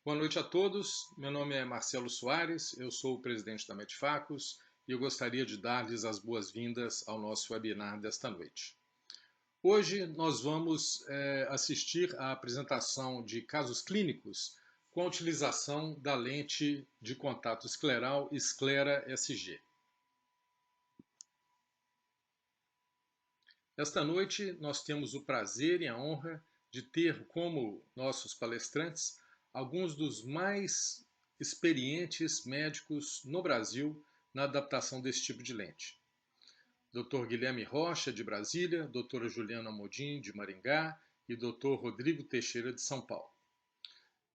Boa noite a todos. Meu nome é Marcelo Soares, eu sou o presidente da Medfacus e eu gostaria de dar-lhes as boas-vindas ao nosso webinar desta noite. Hoje nós vamos assistir à apresentação de casos clínicos com a utilização da lente de contato escleral Sclera SG. Esta noite nós temos o prazer e a honra de ter como nossos palestrantes alguns dos mais experientes médicos no Brasil na adaptação desse tipo de lente. Dr. Guilherme Rocha, de Brasília, doutora Juliana Modim, de Maringá, e Dr. Rodrigo Teixeira, de São Paulo.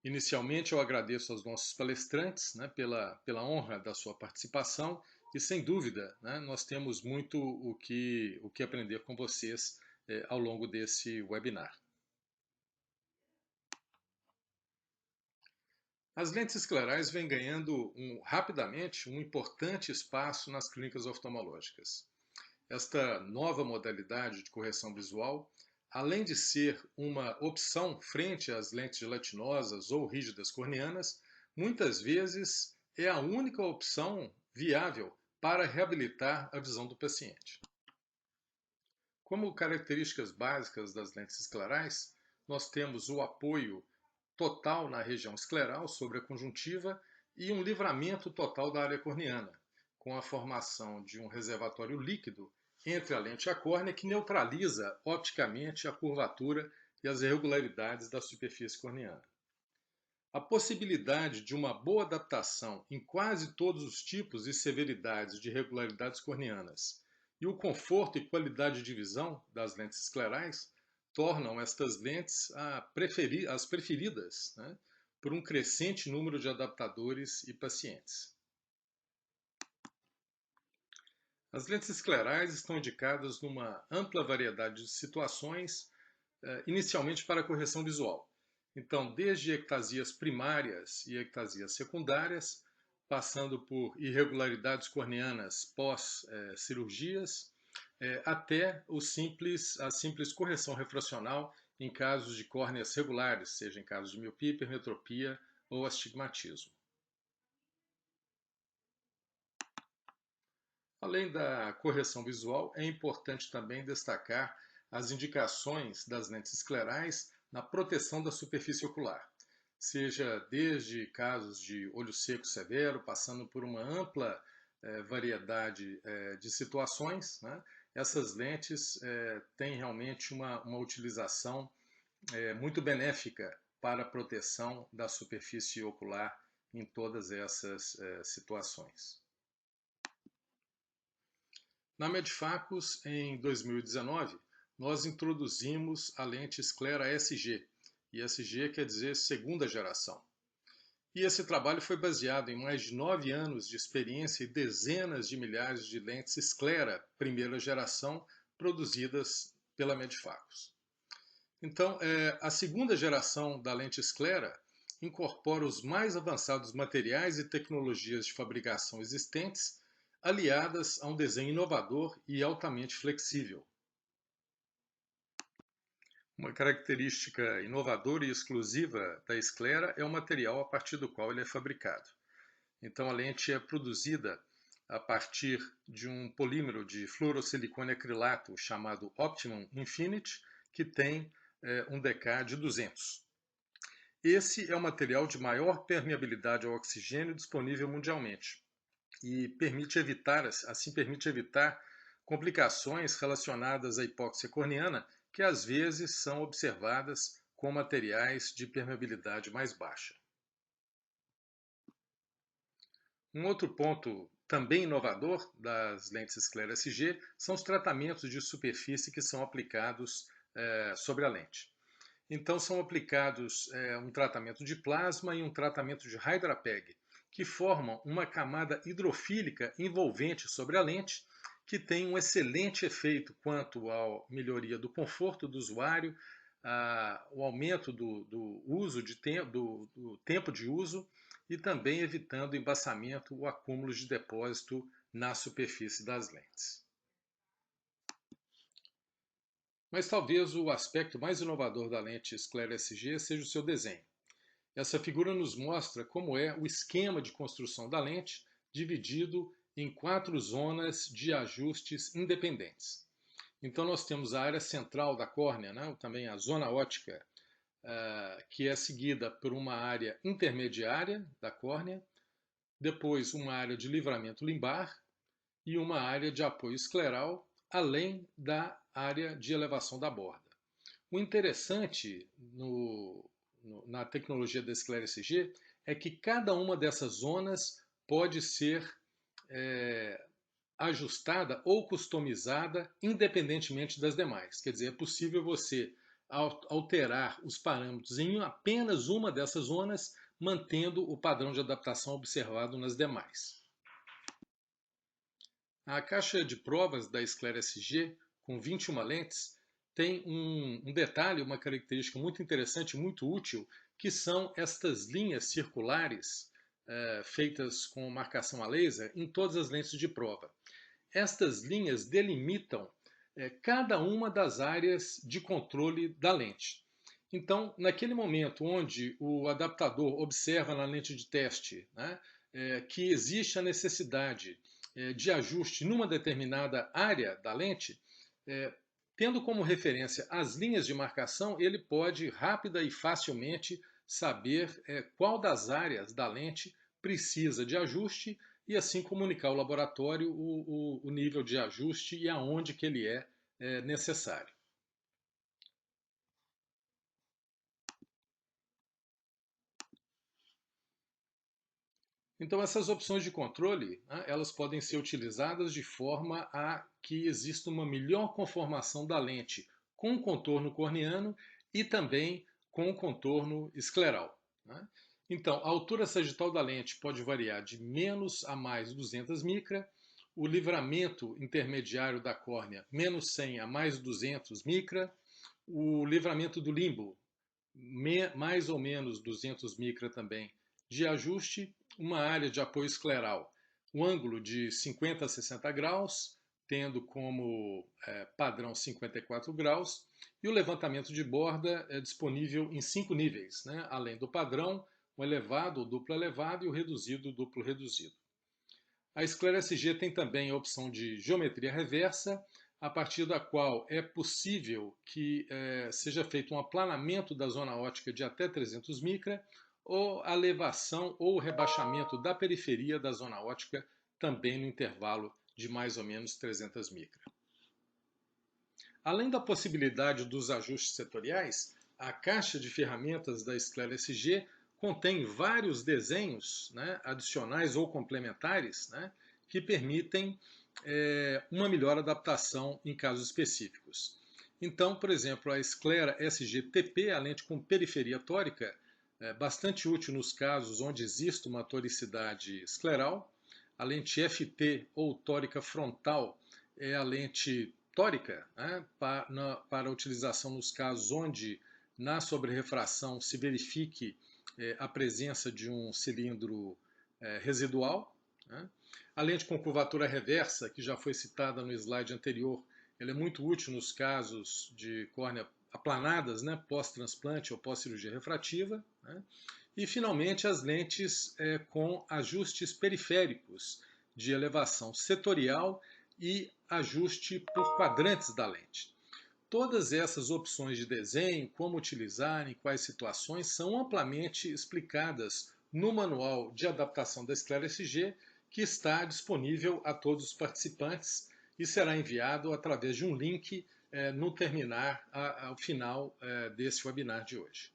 Inicialmente, eu agradeço aos nossos palestrantes, pela honra da sua participação e, sem dúvida, nós temos muito o que aprender com vocês ao longo desse webinar. As lentes esclerais vêm ganhando rapidamente um importante espaço nas clínicas oftalmológicas. Esta nova modalidade de correção visual, além de ser uma opção frente às lentes gelatinosas ou rígidas corneanas, muitas vezes é a única opção viável para reabilitar a visão do paciente. Como características básicas das lentes esclerais, nós temos o apoio total na região escleral sobre a conjuntiva e um livramento total da área corneana, com a formação de um reservatório líquido entre a lente e a córnea que neutraliza opticamente a curvatura e as irregularidades da superfície corneana. A possibilidade de uma boa adaptação em quase todos os tipos e severidades de irregularidades corneanas e o conforto e qualidade de visão das lentes esclerais tornam estas lentes as preferidas por um crescente número de adaptadores e pacientes. As lentes esclerais estão indicadas numa ampla variedade de situações, inicialmente para correção visual. Então, desde ectasias primárias e ectasias secundárias, passando por irregularidades corneanas pós-cirurgias, até a simples correção refracional em casos de córneas regulares, seja em casos de miopia, hipermetropia ou astigmatismo. Além da correção visual, é importante também destacar as indicações das lentes esclerais na proteção da superfície ocular, seja desde casos de olho seco severo, passando por uma ampla variedade de situações, essas lentes têm realmente uma utilização muito benéfica para a proteção da superfície ocular em todas essas situações. Na Medfacus, em 2019, nós introduzimos a lente Sclera SG, e SG quer dizer segunda geração. E esse trabalho foi baseado em mais de 9 anos de experiência e dezenas de milhares de lentes Sclera primeira geração produzidas pela Medfacus. Então, a segunda geração da lente Sclera incorpora os mais avançados materiais e tecnologias de fabricação existentes, aliadas a um desenho inovador e altamente flexível. Uma característica inovadora e exclusiva da Sclera é o material a partir do qual ele é fabricado. Então, a lente é produzida a partir de um polímero de fluorosilicone acrilato chamado Optimum Infinity, que tem um DK de 200. Esse é o material de maior permeabilidade ao oxigênio disponível mundialmente e permite evitar complicações relacionadas à hipóxia corneana que às vezes são observadas com materiais de permeabilidade mais baixa. Um outro ponto também inovador das lentes Sclera SG são os tratamentos de superfície que são aplicados sobre a lente. Então são aplicados um tratamento de plasma e um tratamento de Hydrapeg, que formam uma camada hidrofílica envolvente sobre a lente, que tem um excelente efeito quanto à melhoria do conforto do usuário, o aumento do tempo de uso e também evitando o embaçamento ou acúmulo de depósito na superfície das lentes. Mas talvez o aspecto mais inovador da lente Sclera SG seja o seu desenho. Essa figura nos mostra como é o esquema de construção da lente, dividido em 4 zonas de ajustes independentes. Então nós temos a área central da córnea, né, também a zona óptica, que é seguida por uma área intermediária da córnea, depois uma área de livramento limbar e uma área de apoio escleral, além da área de elevação da borda. O interessante na tecnologia da esclera-SG é que cada uma dessas zonas pode ser ajustada ou customizada independentemente das demais. Quer dizer, é possível você alterar os parâmetros em apenas uma dessas zonas, mantendo o padrão de adaptação observado nas demais. A caixa de provas da esclera-SG, com 21 lentes, tem um detalhe, uma característica muito interessante, muito útil, que são estas linhas circulares feitas com marcação a laser em todas as lentes de prova. Estas linhas delimitam cada uma das áreas de controle da lente. Então, naquele momento onde o adaptador observa na lente de teste, né, que existe a necessidade de ajuste numa determinada área da lente, tendo como referência as linhas de marcação, ele pode rápida e facilmente saber qual das áreas da lente precisa de ajuste e assim comunicar ao laboratório o nível de ajuste e aonde que ele é necessário. Então essas opções de controle, né, elas podem ser utilizadas de forma a que exista uma melhor conformação da lente com o contorno corneano e também com o contorno escleral. Né? Então, a altura sagital da lente pode variar de menos a mais 200 micra, o livramento intermediário da córnea menos 100 a mais 200 micra, o livramento do limbo mais ou menos 200 micra também de ajuste, uma área de apoio escleral, um ângulo de 50 a 60 graus, tendo como padrão 54 graus, e o levantamento de borda é disponível em 5 níveis, né? Além do padrão, o elevado, o duplo elevado e o reduzido, o duplo reduzido. A esclera-SG tem também a opção de geometria reversa, a partir da qual é possível que seja feito um aplanamento da zona óptica de até 300 micra, ou a elevação ou rebaixamento da periferia da zona óptica também no intervalo de mais ou menos 300 micra. Além da possibilidade dos ajustes setoriais, a caixa de ferramentas da esclera-SG contém vários desenhos, né, adicionais ou complementares, né, que permitem uma melhor adaptação em casos específicos. Então, por exemplo, a esclera SG-TP, a lente com periferia tórica, é bastante útil nos casos onde existe uma toricidade escleral. A lente FT ou tórica frontal é a lente tórica, né, para utilização nos casos onde na sobrerrefração se verifique a presença de um cilindro residual. Né. A lente com curvatura reversa, que já foi citada no slide anterior, ela é muito útil nos casos de córnea aplanadas, né, pós-transplante ou pós-cirurgia refrativa. Né. E, finalmente, as lentes com ajustes periféricos de elevação setorial e ajuste por quadrantes da lente. Todas essas opções de desenho, como utilizar, em quais situações, são amplamente explicadas no Manual de Adaptação da esclera-SG, que está disponível a todos os participantes e será enviado através de um link no terminar, ao final desse webinar de hoje.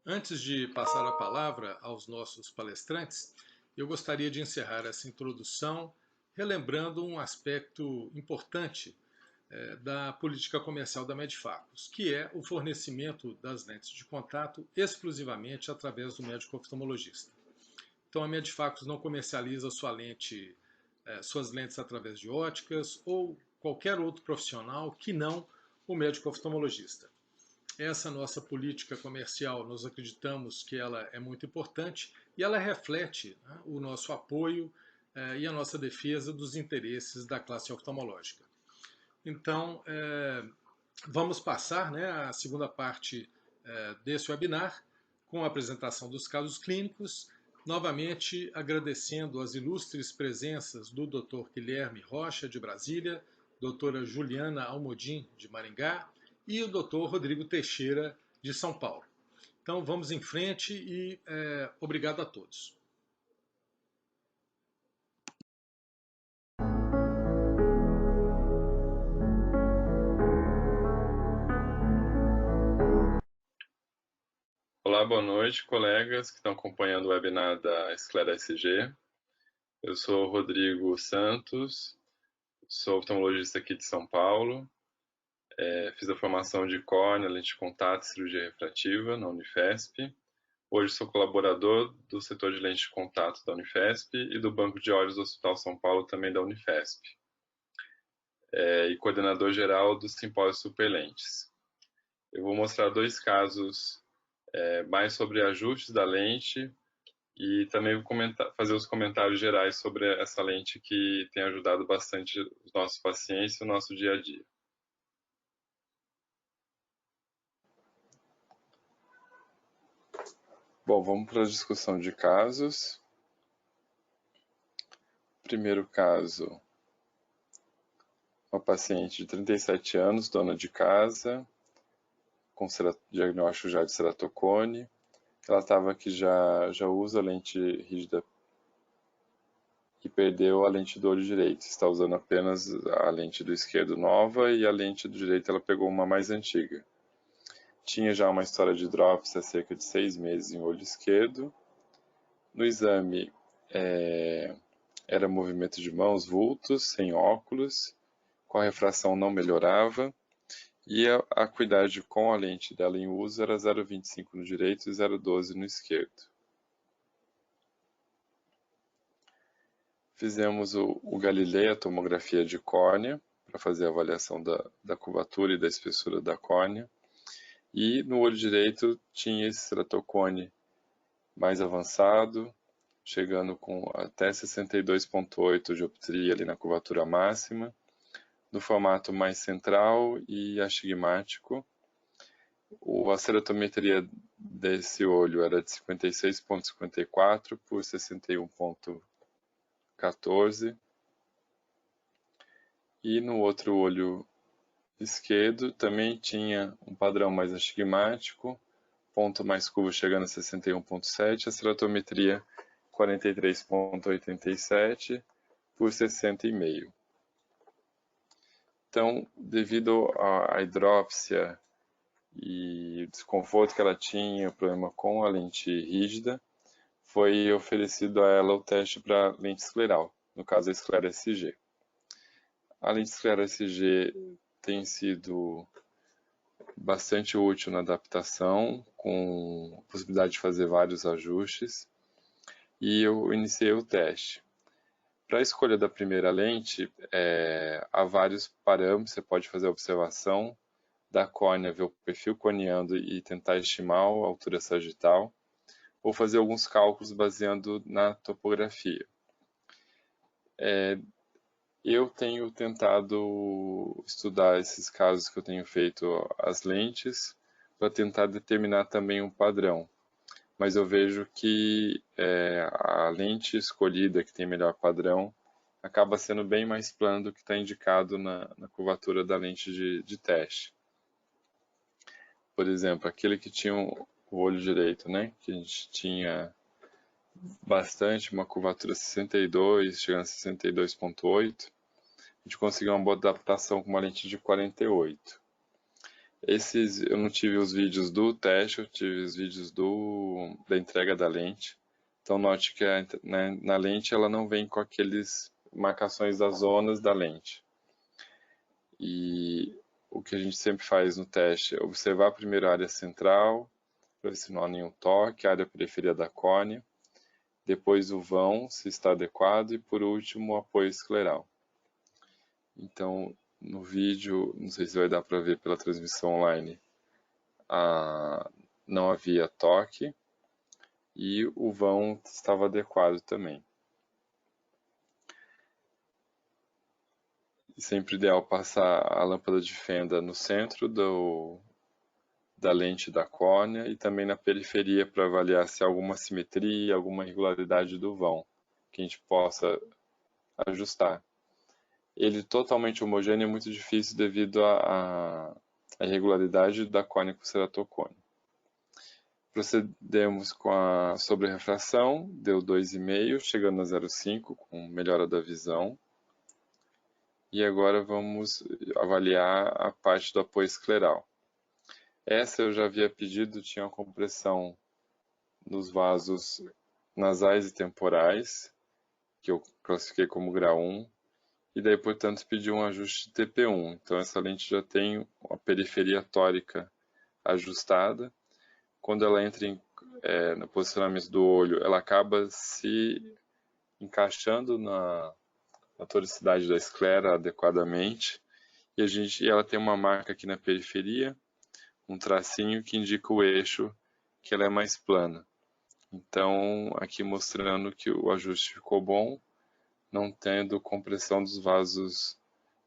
Antes de passar a palavra aos nossos palestrantes, eu gostaria de encerrar essa introdução relembrando um aspecto importante da política comercial da Medifacus, que é o fornecimento das lentes de contato exclusivamente através do médico oftalmologista. Então a Medifacus não comercializa suas lentes através de óticas ou qualquer outro profissional que não o médico oftalmologista. Essa nossa política comercial, nós acreditamos que ela é muito importante e ela reflete, né, o nosso apoio e a nossa defesa dos interesses da classe oftalmológica. Então, vamos passar, né, a segunda parte desse webinar, com a apresentação dos casos clínicos, novamente agradecendo as ilustres presenças do Dr. Guilherme Rocha, de Brasília, doutora Juliana Almodim, de Maringá, e o Dr. Rodrigo Teixeira, de São Paulo. Então vamos em frente e obrigado a todos. Olá, boa noite, colegas que estão acompanhando o webinar da Esclera SG. Eu sou o Rodrigo Santos, sou oftalmologista aqui de São Paulo. Fiz a formação de córnea, lente de contato e cirurgia refrativa na Unifesp. Hoje sou colaborador do setor de lente de contato da Unifesp e do Banco de Olhos do Hospital São Paulo, também da Unifesp. E coordenador geral do Simpósio Superlentes. Eu vou mostrar dois casos mais sobre ajustes da lente e também vou fazer os comentários gerais sobre essa lente que tem ajudado bastante os nossos pacientes e o nosso dia a dia. Bom, vamos para a discussão de casos. Primeiro caso, uma paciente de 37 anos, dona de casa, com diagnóstico já de ceratocone. Ela estava aqui já usa lente rígida e perdeu a lente do olho direito. Está usando apenas a lente do esquerdo nova e a lente do direito ela pegou uma mais antiga. Tinha já uma história de drops há cerca de 6 meses em olho esquerdo. No exame era movimento de mãos, vultos, sem óculos, com a refração não melhorava e a acuidade com a lente dela em uso era 0,25 no direito e 0,12 no esquerdo. Fizemos o Galilei, a tomografia de córnea, para fazer a avaliação da curvatura e da espessura da córnea. E no olho direito tinha esse ceratocone mais avançado, chegando com até 62,8 dioptria ali na curvatura máxima, no formato mais central e astigmático. A ceratometria desse olho era de 56,54 por 61,14. E no outro olho esquerdo também tinha um padrão mais astigmático, ponto mais curvo chegando a 61,7, a ceratometria 43,87 por 60,5. Então, devido à hidrópsia e o desconforto que ela tinha, o problema com a lente rígida, foi oferecido a ela o teste para lente escleral, no caso a Esclera SG. A lente Esclera SG tem sido bastante útil na adaptação, com a possibilidade de fazer vários ajustes, e eu iniciei o teste. Para a escolha da primeira lente, há vários parâmetros, você pode fazer a observação da córnea, ver o perfil corneando e tentar estimar a altura sagital, ou fazer alguns cálculos baseando na topografia. Eu tenho tentado estudar esses casos que eu tenho feito as lentes para tentar determinar também um padrão, mas eu vejo que a lente escolhida que tem melhor padrão acaba sendo bem mais plana do que está indicado na curvatura da lente de teste. Por exemplo, aquele que tinha o olho direito, né, que a gente tinha bastante, uma curvatura 62, chegando a 62,8, a gente conseguiu uma boa adaptação com uma lente de 48. Eu não tive os vídeos do teste, eu tive os vídeos da entrega da lente. Então note que na lente ela não vem com aqueles marcações das zonas da lente. E o que a gente sempre faz no teste é observar primeiro a área central, para ver se não há nenhum toque, a área periferia da córnea, depois o vão, se está adequado, e por último o apoio escleral. Então, no vídeo, não sei se vai dar para ver pela transmissão online, não havia toque e o vão estava adequado também. E sempre ideal passar a lâmpada de fenda no centro da lente da córnea e também na periferia para avaliar se há alguma simetria, alguma irregularidade do vão que a gente possa ajustar. Ele totalmente homogêneo é muito difícil devido à irregularidade da córnea com ceratocone. Procedemos com a sobrerrefração, deu 2,5, chegando a 0,5, com melhora da visão. E agora vamos avaliar a parte do apoio escleral. Essa eu já havia pedido, tinha uma compressão nos vasos nasais e temporais, que eu classifiquei como grau 1, e daí, portanto, pedi um ajuste de TP1. Então, essa lente já tem a periferia tórica ajustada. Quando ela entra no posicionamento do olho, ela acaba se encaixando na toricidade da esclera adequadamente. E ela tem uma marca aqui na periferia, um tracinho que indica o eixo, que ela é mais plana. Então, aqui mostrando que o ajuste ficou bom, não tendo compressão dos vasos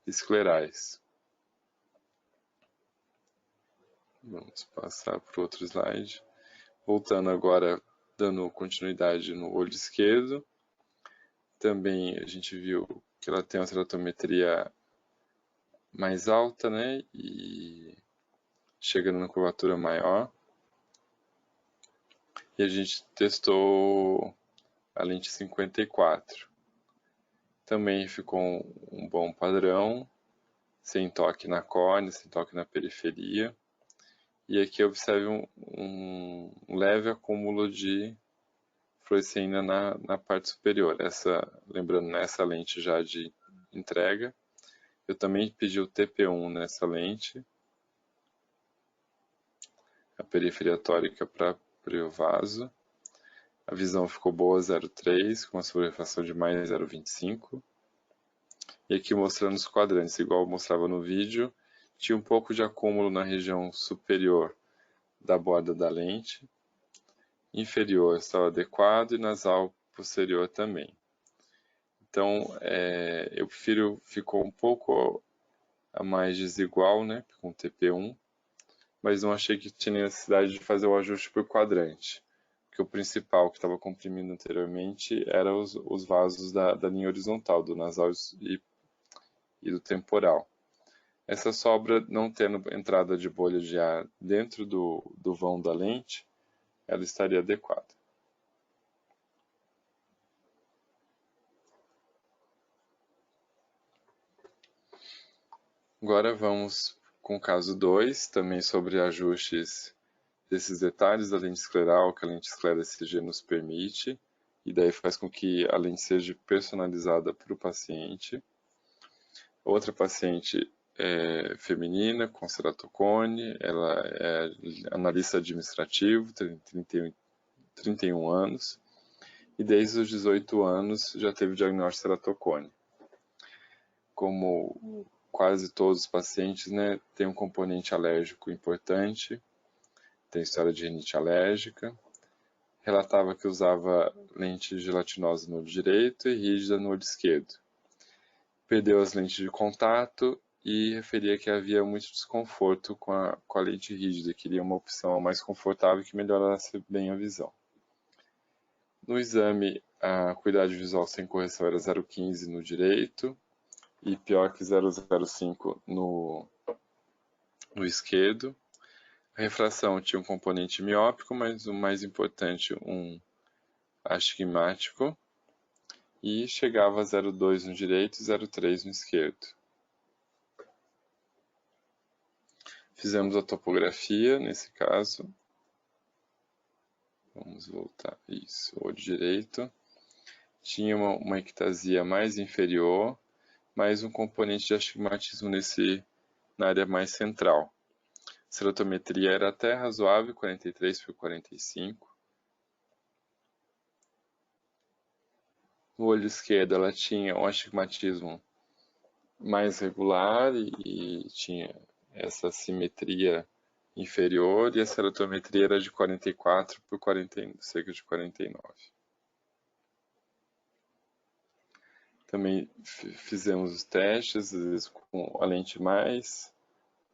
esclerais. Vamos passar para o outro slide. Voltando agora, dando continuidade no olho esquerdo. Também a gente viu que ela tem uma ceratometria mais alta, né? E chegando na curvatura maior. E a gente testou a lente 54. Também ficou um bom padrão, sem toque na córnea, sem toque na periferia. E aqui observe um leve acúmulo de fluoresceína na parte superior. Lembrando, nessa lente já de entrega. Eu também pedi o TP1 nessa lente. A periferia tórica para o vaso. A visão ficou boa, 0,3, com uma sobrerrefração de mais 0,25. E aqui mostrando os quadrantes, igual eu mostrava no vídeo, tinha um pouco de acúmulo na região superior da borda da lente. Inferior estava adequado e nasal posterior também. Então, eu prefiro, ficou um pouco a mais desigual, né, com TP1, mas não achei que tinha necessidade de fazer o ajuste por quadrante, porque o principal que estava comprimindo anteriormente era os vasos da linha horizontal, do nasal e do temporal. Essa sobra, não tendo entrada de bolha de ar dentro do vão da lente, ela estaria adequada. Agora vamos com o caso 2, também sobre ajustes desses detalhes da lente escleral que a lente esclera SG nos permite, e daí faz com que a lente seja personalizada para o paciente. Outra paciente feminina com ceratocone, ela é analista administrativo, tem 31 anos, e desde os 18 anos já teve diagnóstico de ceratocone. Como quase todos os pacientes, né, tem um componente alérgico importante, tem história de rinite alérgica, relatava que usava lente gelatinosa no olho direito e rígida no olho esquerdo. Perdeu as lentes de contato e referia que havia muito desconforto com a lente rígida, queria uma opção mais confortável que melhorasse bem a visão. No exame, a acuidade visual sem correção era 0,15 no direito e pior que 0,05 no esquerdo. A refração tinha um componente miópico, mas o mais importante, um astigmático, e chegava a 0,2 no direito e 0,3 no esquerdo. Fizemos a topografia, nesse caso. Vamos voltar. Isso, olho direito. Tinha uma ectasia mais inferior, mais um componente de astigmatismo na área mais central. A ceratometria era até razoável, 43/45. No olho esquerdo, ela tinha um astigmatismo mais regular e tinha essa simetria inferior, e a ceratometria era de 44 por cerca de 49. Também fizemos os testes, às vezes com a lente mais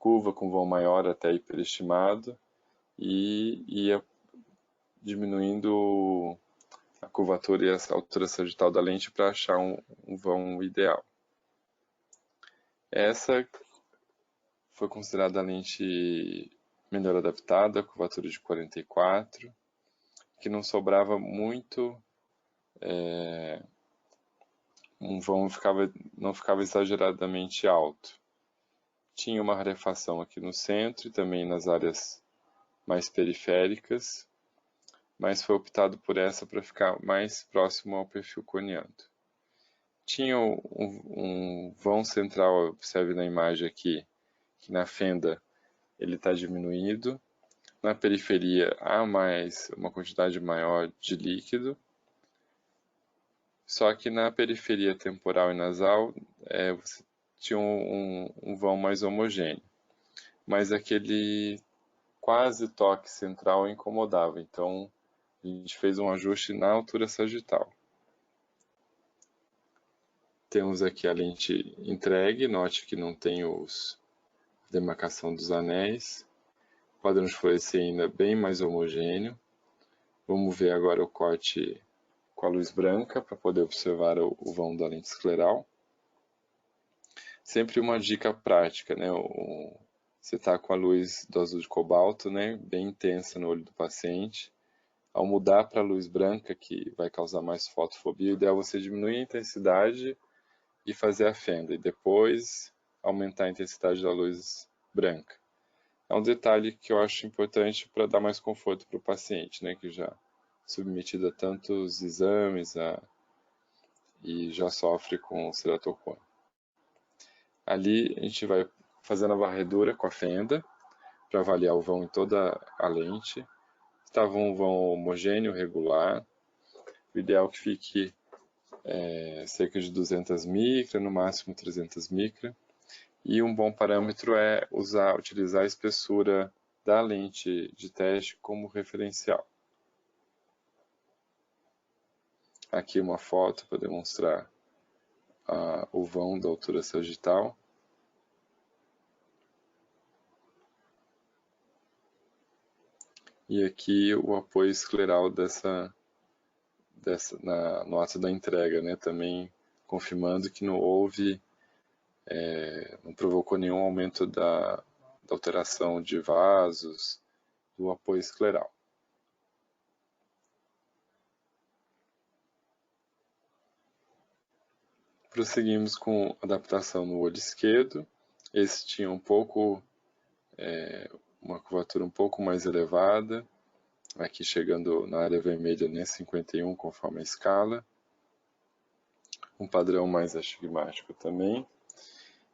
curva, com vão maior até hiperestimado, e ia diminuindo a curvatura e a altura sagital da lente para achar um vão ideal. Essa foi considerada a lente melhor adaptada, curvatura de 44, que não sobrava muito, um vão não ficava exageradamente alto. Tinha uma rarefação aqui no centro e também nas áreas mais periféricas, mas foi optado por essa para ficar mais próximo ao perfil coniano. Tinha um vão central, observe na imagem aqui, que na fenda ele está diminuído. Na periferia há uma quantidade maior de líquido, só que na periferia temporal e nasal você tinha um vão mais homogêneo, mas aquele quase toque central incomodava, então a gente fez um ajuste na altura sagital. Temos aqui a lente entregue, note que não tem a demarcação dos anéis, o padrão de fluorescência ainda bem mais homogêneo. Vamos ver agora o corte com a luz branca para poder observar o vão da lente escleral. Sempre uma dica prática, né? Você está com a luz do azul de cobalto, né? Bem intensa no olho do paciente. Ao mudar para a luz branca, que vai causar mais fotofobia, o ideal é você diminuir a intensidade e fazer a fenda, e depois aumentar a intensidade da luz branca. É um detalhe que eu acho importante para dar mais conforto para o paciente, né? Que já submetido a tantos exames e já sofre com ceratocone. Ali a gente vai fazendo a varredura com a fenda para avaliar o vão em toda a lente. Estava um vão homogêneo, regular. O ideal é que fique cerca de 200 micra, no máximo 300 micra. E um bom parâmetro é utilizar a espessura da lente de teste como referencial. Aqui uma foto para demonstrar o vão da altura sagital. E aqui o apoio escleral no ato da entrega, né? Também confirmando que não houve, não provocou nenhum aumento da alteração de vasos do apoio escleral. Prosseguimos com adaptação no olho esquerdo. Esse tinha uma curvatura um pouco mais elevada, aqui chegando na área vermelha, né, 51, conforme a escala. Um padrão mais astigmático também.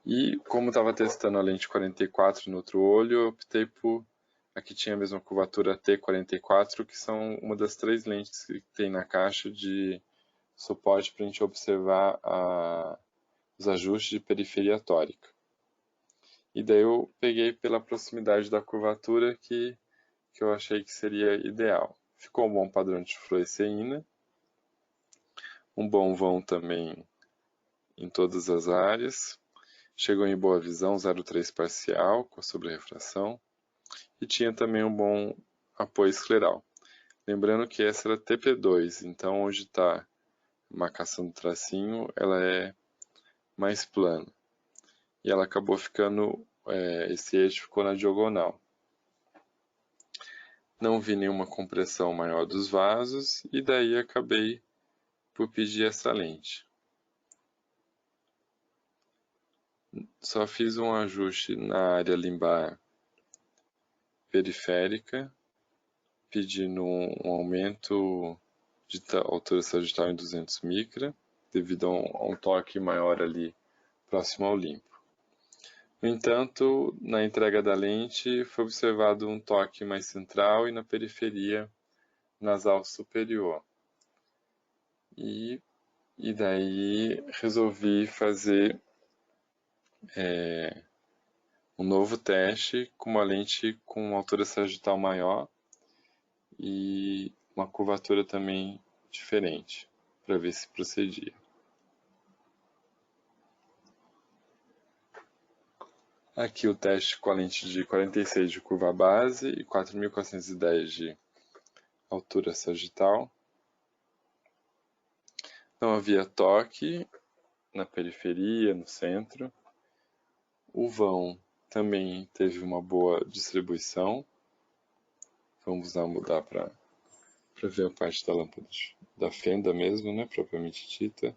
E como estava testando a lente 44 no outro olho, eu optei por... Aqui tinha a mesma curvatura T44, que são uma das 3 lentes que tem na caixa de suporte para a gente observar os ajustes de periferia tórica. E daí eu peguei pela proximidade da curvatura que eu achei que seria ideal. Ficou um bom padrão de fluoresceína, um bom vão também em todas as áreas, chegou em boa visão, 0,3 parcial com a sobrerrefração, e tinha também um bom apoio escleral. Lembrando que essa era TP2, então onde está a marcação do tracinho, ela é mais plana. E ela acabou ficando, esse eixo ficou na diagonal. Não vi nenhuma compressão maior dos vasos e daí acabei por pedir essa lente. Só fiz um ajuste na área limbar periférica, pedindo um aumento de altura sagital em 200 micra, devido a um torque maior ali próximo ao limpo. No entanto, na entrega da lente foi observado um toque mais central e na periferia nasal superior. E daí resolvi fazer um novo teste com uma lente com uma altura sagital maior e uma curvatura também diferente, para ver se procedia. Aqui o teste com a lente de 46 de curva base e 4.410 de altura sagital. Não havia toque na periferia, no centro. O vão também teve uma boa distribuição. Vamos lá mudar para ver a parte da lâmpada da fenda mesmo, né, propriamente dita.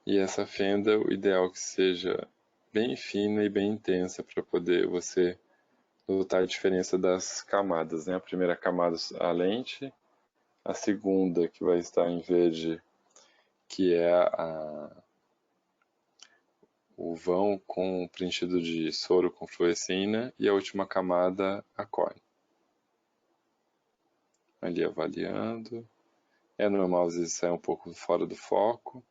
E essa fenda, o ideal é que seja bem fina e bem intensa para poder você notar a diferença das camadas, né? A primeira camada, a lente, a segunda, que vai estar em verde, que é o vão preenchido de soro com fluorescina, e a última camada, a córnea. Ali avaliando. É normal, às vezes, sair um pouco fora do foco,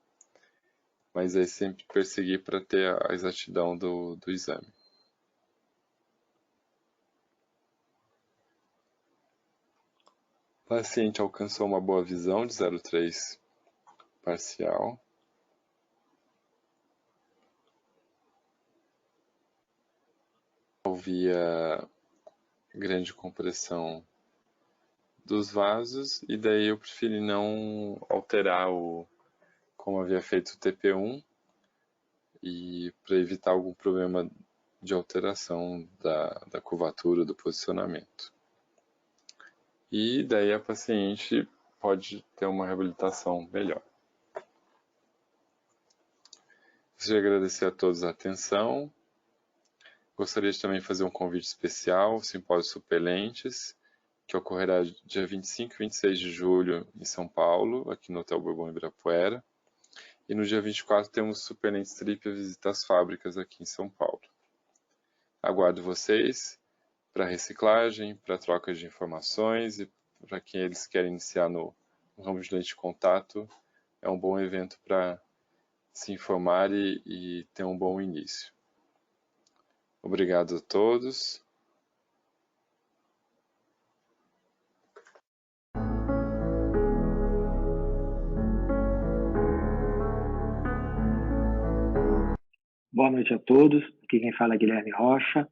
mas aí sempre perseguir para ter a exatidão do exame. O paciente alcançou uma boa visão de 0,3 parcial. Havia grande compressão dos vasos, e daí eu preferi não alterar como havia feito o TP1, e para evitar algum problema de alteração da curvatura, do posicionamento. E daí a paciente pode ter uma reabilitação melhor. Gostaria de agradecer a todos a atenção. Gostaria de também fazer um convite especial ao Simpósio Superlentes, que ocorrerá dia 25 e 26 de julho em São Paulo, aqui no Hotel Bourbon Ibirapuera. E no dia 24 temos Superlentes Trip a visita às fábricas aqui em São Paulo. Aguardo vocês para reciclagem, para troca de informações, e para quem eles querem iniciar no ramo de lente de contato, é um bom evento para se informar e ter um bom início. Obrigado a todos. Boa noite a todos. Aqui quem fala é Guilherme Rocha.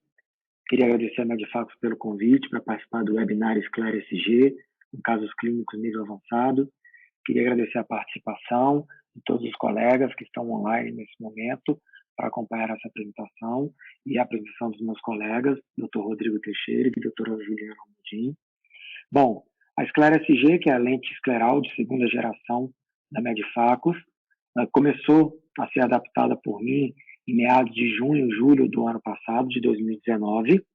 Queria agradecer a Medifacos pelo convite para participar do webinar Esclera SG, com casos clínicos nível avançado. Queria agradecer a participação de todos os colegas que estão online nesse momento para acompanhar essa apresentação e a apresentação dos meus colegas, Dr. Rodrigo Teixeira e Dra. Juliana Almudin. Bom, a Esclera SG, que é a lente escleral de segunda geração da Medifacos, começou a ser adaptada por mim em meados de junho, julho do ano passado, de 2019.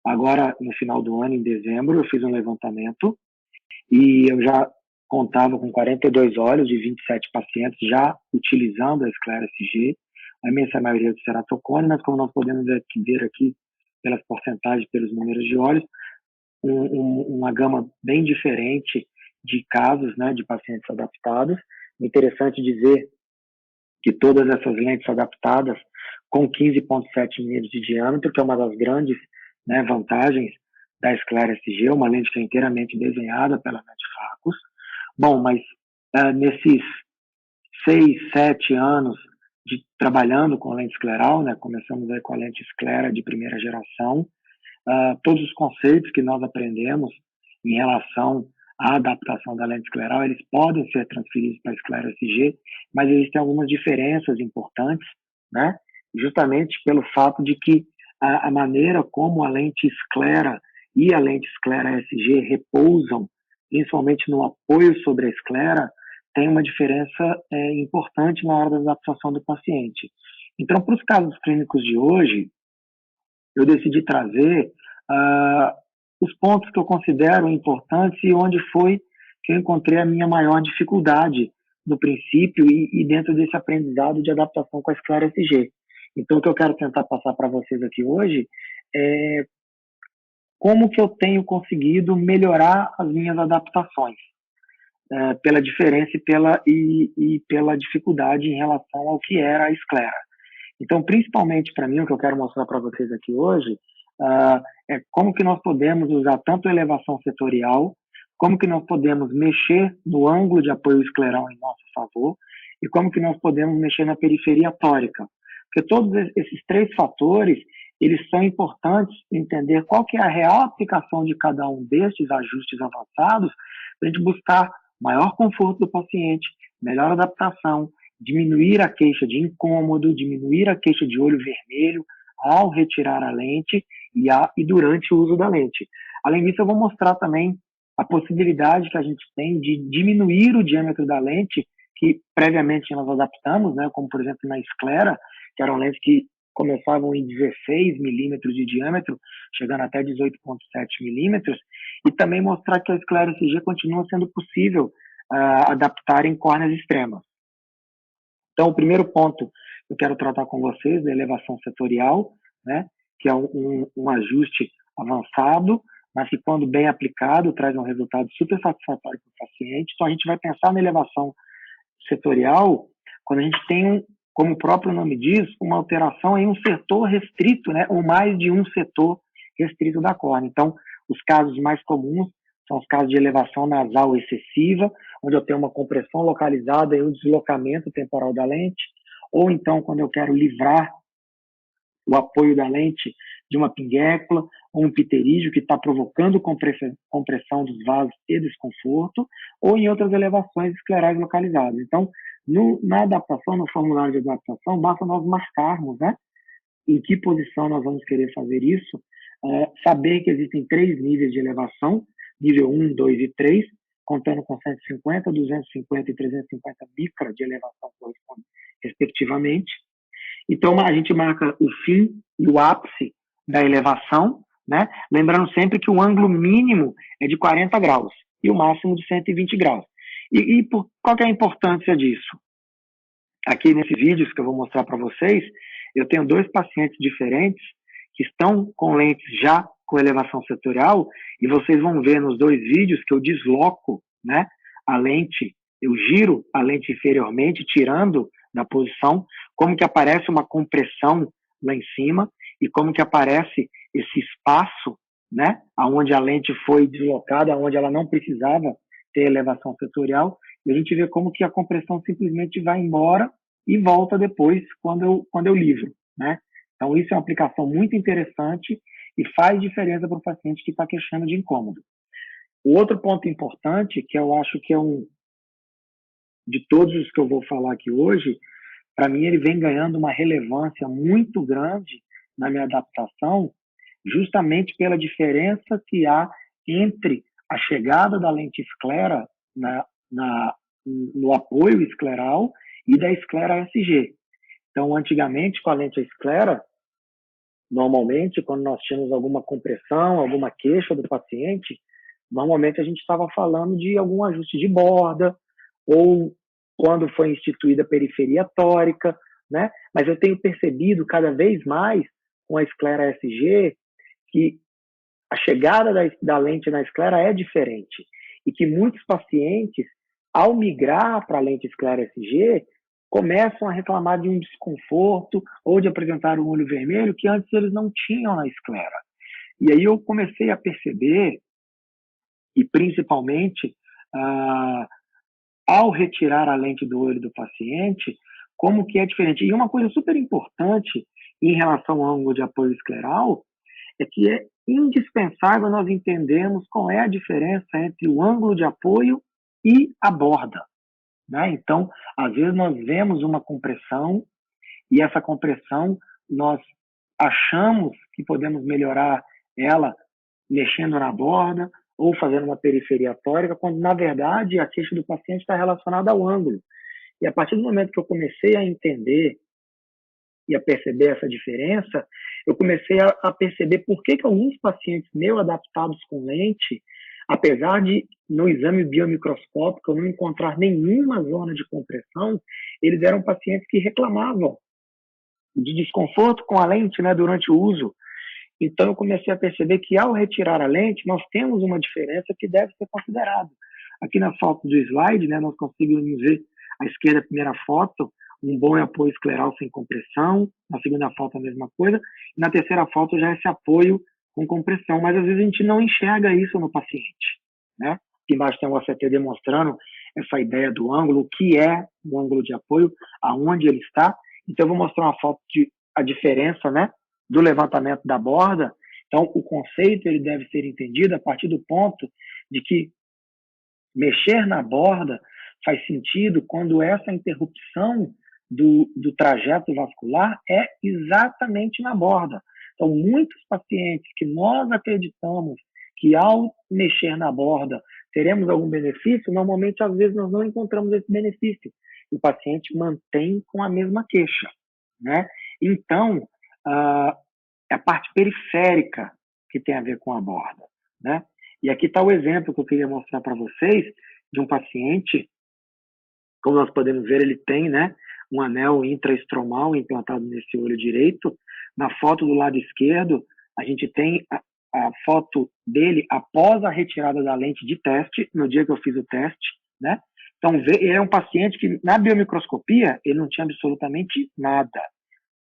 Agora, no final do ano, em dezembro, eu fiz um levantamento e eu já contava com 42 olhos de 27 pacientes já utilizando a Esclera SG, a imensa maioria do ceratocone, mas como nós podemos ver aqui pelas porcentagens, pelos números de olhos, uma gama bem diferente de casos, né, de pacientes adaptados. Interessante dizer que todas essas lentes adaptadas com 15,7 milímetros de diâmetro, que é uma das grandes, né, vantagens da Esclera SG, uma lente que é inteiramente desenhada pela Medifacos. Bom, mas nesses 6, 7 anos de trabalhando com lente escleral, né, começamos aí com a lente esclera de primeira geração, todos os conceitos que nós aprendemos em relação à adaptação da lente escleral, eles podem ser transferidos para a Esclera SG, mas existem algumas diferenças importantes, né? Justamente pelo fato de que a maneira como a lente esclera e a lente esclera SG repousam, principalmente no apoio sobre a esclera, tem uma diferença importante na hora da adaptação do paciente. Então, para os casos clínicos de hoje, eu decidi trazer os pontos que eu considero importantes e onde foi que eu encontrei a minha maior dificuldade no princípio e dentro desse aprendizado de adaptação com a Esclera SG. Então, o que eu quero tentar passar para vocês aqui hoje é como que eu tenho conseguido melhorar as minhas adaptações, pela diferença e pela dificuldade em relação ao que era a esclera. Então, principalmente para mim, o que eu quero mostrar para vocês aqui hoje, é como que nós podemos usar tanto a elevação setorial, como que nós podemos mexer no ângulo de apoio escleral em nosso favor, e como que nós podemos mexer na periferia tórica. Porque todos esses três fatores, eles são importantes entender qual que é a real aplicação de cada um destes ajustes avançados para a gente buscar maior conforto do paciente, melhor adaptação, diminuir a queixa de incômodo, diminuir a queixa de olho vermelho ao retirar a lente e durante o uso da lente. Além disso, eu vou mostrar também a possibilidade que a gente tem de diminuir o diâmetro da lente que previamente nós adaptamos, né, como por exemplo na esclera, que eram lentes que começavam em 16 milímetros de diâmetro, chegando até 18,7 milímetros, e também mostrar que a esclera SG continua sendo possível adaptar em córneas extremas. Então, o primeiro ponto que eu quero tratar com vocês é a elevação setorial, né, que é um ajuste avançado, mas que quando bem aplicado traz um resultado super satisfatório para o paciente. Então, a gente vai pensar na elevação setorial quando a gente tem, como o próprio nome diz, uma alteração em um setor restrito, né, ou mais de um setor restrito da córnea. Então, os casos mais comuns são os casos de elevação nasal excessiva, onde eu tenho uma compressão localizada e um deslocamento temporal da lente, ou então quando eu quero livrar o apoio da lente de uma pinguécula ou um pterígio que está provocando compressão dos vasos e desconforto, ou em outras elevações esclerais localizadas. Então, na adaptação, no formulário de adaptação, basta nós marcarmos, né, em que posição nós vamos querer fazer isso, saber que existem 3 níveis de elevação, nível 1, 2 e 3, contando com 150, 250 e 350 micra de elevação respectivamente. Então, a gente marca o fim e o ápice da elevação, né? Lembrando sempre que o ângulo mínimo é de 40 graus e o máximo de 120 graus. Qual que é a importância disso? Aqui nesses vídeos que eu vou mostrar para vocês, eu tenho 2 pacientes diferentes que estão com lentes já com elevação setorial, e vocês vão ver nos 2 vídeos que eu desloco, né, a lente, eu giro a lente inferiormente, tirando da posição, como que aparece uma compressão lá em cima e como que aparece esse espaço, né, aonde a lente foi deslocada, aonde ela não precisava ter elevação setorial, e a gente vê como que a compressão simplesmente vai embora e volta depois quando eu livro, né? Então isso é uma aplicação muito interessante e faz diferença para o paciente que está queixando de incômodo. O outro ponto importante, que eu acho que é de todos os que eu vou falar aqui hoje, para mim ele vem ganhando uma relevância muito grande na minha adaptação, justamente pela diferença que há entre a chegada da lente esclera no apoio escleral e da esclera SG. Então, antigamente, com a lente esclera, normalmente, quando nós tínhamos alguma compressão, alguma queixa do paciente, normalmente a gente estava falando de algum ajuste de borda, ou quando foi instituída a periferia tórica, né? Mas eu tenho percebido cada vez mais com a esclera SG que a chegada da lente na esclera é diferente e que muitos pacientes, ao migrar para a lente esclera SG, começam a reclamar de um desconforto ou de apresentar um olho vermelho que antes eles não tinham na esclera. E aí eu comecei a perceber, e principalmente ao retirar a lente do olho do paciente, como que é diferente. E uma coisa super importante em relação ao ângulo de apoio escleral é que é indispensável nós entendermos qual é a diferença entre o ângulo de apoio e a borda, né? Então, às vezes nós vemos uma compressão e essa compressão nós achamos que podemos melhorar ela mexendo na borda ou fazendo uma periferia tórica, quando na verdade a queixa do paciente está relacionada ao ângulo. E a partir do momento que eu comecei a entender e a perceber essa diferença, eu comecei a perceber por que alguns pacientes meio adaptados com lente, apesar de no exame biomicroscópico eu não encontrar nenhuma zona de compressão, eles eram pacientes que reclamavam de desconforto com a lente, né, durante o uso. Então eu comecei a perceber que ao retirar a lente, nós temos uma diferença que deve ser considerada. Aqui na foto do slide, né, nós conseguimos ver à esquerda a primeira foto, um bom apoio escleral sem compressão, na segunda foto a mesma coisa, e na terceira foto já esse apoio com compressão, mas às vezes a gente não enxerga isso no paciente, né? Aqui embaixo tem um OCT demonstrando essa ideia do ângulo, o que é o ângulo de apoio, aonde ele está. Então, eu vou mostrar uma foto de a diferença, né, do levantamento da borda. Então, o conceito ele deve ser entendido a partir do ponto de que mexer na borda faz sentido quando essa interrupção do trajeto vascular é exatamente na borda. Então, muitos pacientes que nós acreditamos que ao mexer na borda teremos algum benefício, normalmente, às vezes, nós não encontramos esse benefício. O paciente mantém com a mesma queixa, né? Então, é a parte periférica que tem a ver com a borda, né? E aqui está o exemplo que eu queria mostrar para vocês de um paciente. Como nós podemos ver, ele tem, né, um anel intraestromal implantado nesse olho direito. Na foto do lado esquerdo, a gente tem a foto dele após a retirada da lente de teste, no dia que eu fiz o teste, né? Então, ele é um paciente que, na biomicroscopia, ele não tinha absolutamente nada.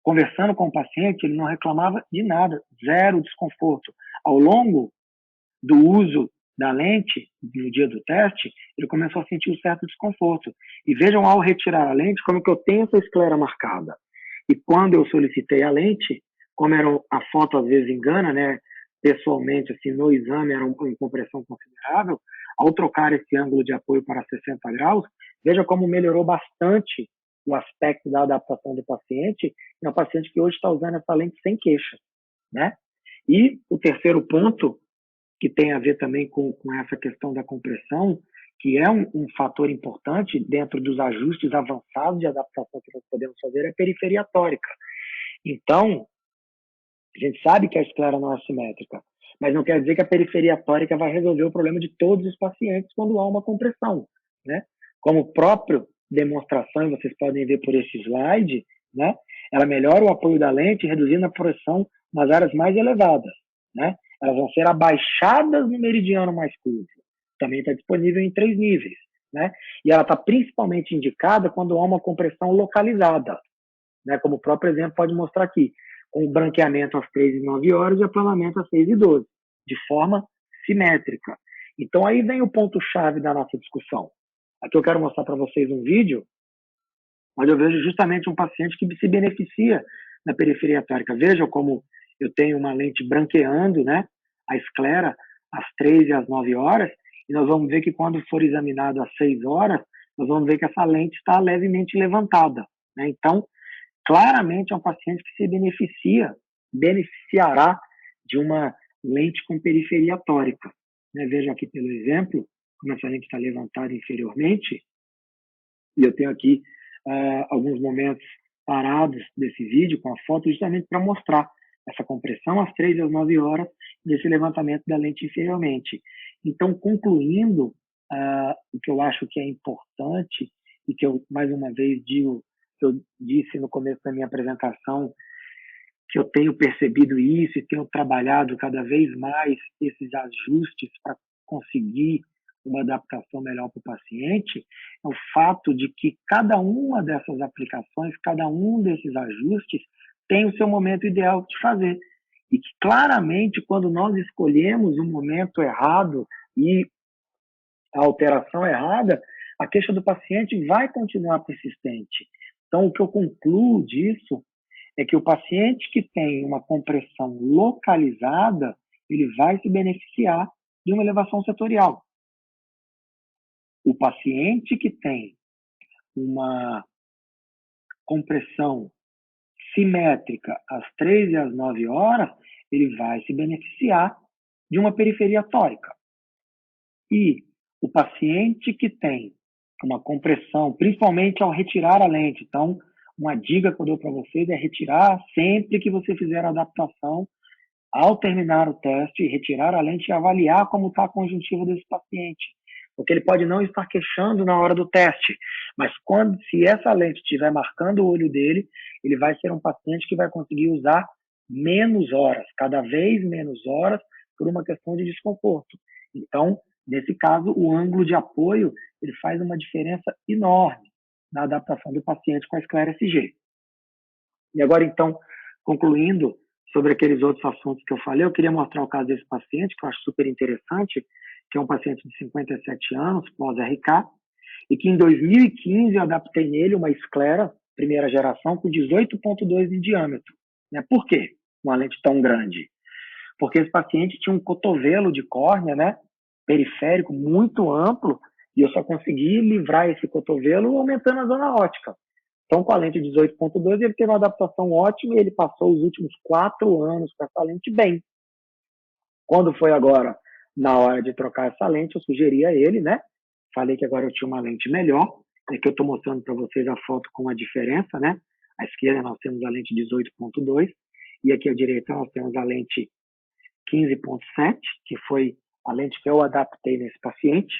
Conversando com o paciente, ele não reclamava de nada, zero desconforto. Ao longo do uso da lente, no dia do teste, ele começou a sentir um certo desconforto. E vejam, ao retirar a lente, como que eu tenho essa esclera marcada. E quando eu solicitei a lente, como a foto às vezes engana, né? Pessoalmente, assim, no exame era uma incompressão considerável, ao trocar esse ângulo de apoio para 60 graus, veja como melhorou bastante o aspecto da adaptação do paciente, e é um paciente que hoje está usando essa lente sem queixa, né? E o terceiro ponto, que tem a ver também com essa questão da compressão, que é um fator importante dentro dos ajustes avançados de adaptação que nós podemos fazer, é a periferia tórica. Então, a gente sabe que a esclera não é simétrica, mas não quer dizer que a periferia tórica vai resolver o problema de todos os pacientes quando há uma compressão, né? Como próprio demonstração, e vocês podem ver por esse slide, né? Ela melhora o apoio da lente, reduzindo a pressão nas áreas mais elevadas, né? Elas vão ser abaixadas no meridiano mais curvo. Também está disponível em 3 níveis, né? E ela está principalmente indicada quando há uma compressão localizada, né? Como o próprio exemplo pode mostrar aqui, com o branqueamento às 3 e 9 horas e aplanamento às 6 e 12, de forma simétrica. Então, aí vem o ponto-chave da nossa discussão. Aqui eu quero mostrar para vocês um vídeo onde eu vejo justamente um paciente que se beneficia na periferia tórica. Vejam como eu tenho uma lente branqueando, né, a esclera às 3 e às 9 horas, e nós vamos ver que quando for examinado às 6 horas, nós vamos ver que essa lente está levemente levantada, né? Então, claramente é um paciente que se beneficiará de uma lente com periferia tórica, né? Vejam aqui pelo exemplo, como essa lente está levantada inferiormente, e eu tenho aqui alguns momentos parados desse vídeo com a foto justamente para mostrar essa compressão às 3 e às 9 horas desse levantamento da lente inferiormente. Então, concluindo, o que eu acho que é importante e que eu, mais uma vez, digo, que eu disse no começo da minha apresentação, que eu tenho percebido isso e tenho trabalhado cada vez mais esses ajustes para conseguir uma adaptação melhor para o paciente, é o fato de que cada uma dessas aplicações, cada um desses ajustes tem o seu momento ideal de fazer. E que claramente, quando nós escolhemos um momento errado e a alteração errada, a queixa do paciente vai continuar persistente. Então, o que eu concluo disso é que o paciente que tem uma compressão localizada, ele vai se beneficiar de uma elevação setorial. O paciente que tem uma compressão simétrica às 3 e às 9 horas, ele vai se beneficiar de uma periferia tórica. E o paciente que tem uma compressão, principalmente ao retirar a lente, então, uma dica que eu dou para vocês é retirar sempre que você fizer a adaptação, ao terminar o teste, retirar a lente e avaliar como está a conjuntiva desse paciente. Porque ele pode não estar queixando na hora do teste, mas se essa lente estiver marcando o olho dele, ele vai ser um paciente que vai conseguir usar menos horas, cada vez menos horas, por uma questão de desconforto. Então, nesse caso, o ângulo de apoio ele faz uma diferença enorme na adaptação do paciente com a esclera SG. E agora, então, concluindo sobre aqueles outros assuntos que eu falei. Eu queria mostrar o caso desse paciente, que eu acho super interessante, que é um paciente de 57 anos, pós-RK, e que em 2015 eu adaptei nele uma esclera, primeira geração, com 18,2 em diâmetro. Né? Por quê uma lente tão grande? Porque esse paciente tinha um cotovelo de córnea, né, periférico muito amplo, e eu só consegui livrar esse cotovelo aumentando a zona óptica. Então, com a lente 18,2, ele teve uma adaptação ótima e ele passou os últimos 4 anos com essa lente bem. Quando foi agora, na hora de trocar essa lente, eu sugeri a ele, né? Falei que agora eu tinha uma lente melhor, é que eu estou mostrando para vocês a foto com a diferença, né? À esquerda nós temos a lente 18,2 e aqui à direita nós temos a lente 15,7, que foi a lente que eu adaptei nesse paciente.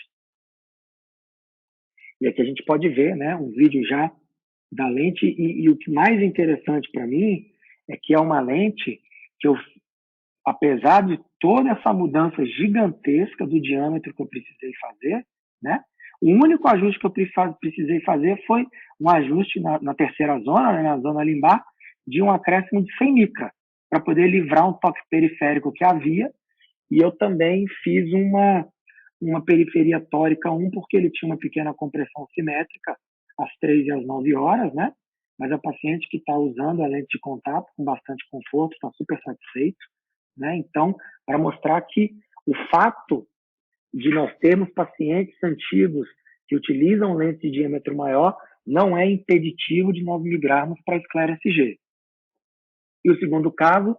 E aqui a gente pode ver, né, um vídeo já da lente, e o que mais interessante para mim é que é uma lente que eu, apesar de toda essa mudança gigantesca do diâmetro que eu precisei fazer, né, o único ajuste que eu precisei fazer foi um ajuste na terceira zona, né, na zona limbar, de um acréscimo de 100 micra, para poder livrar um toque periférico que havia, e eu também fiz uma periferia tórica 1, porque ele tinha uma pequena compressão simétrica às 3 e às 9 horas, né? Mas é o paciente que está usando a lente de contato com bastante conforto, está super satisfeito, né? Então, para mostrar que o fato de nós termos pacientes antigos que utilizam lentes de diâmetro maior não é impeditivo de nós migrarmos para a esclera SG. E o segundo caso,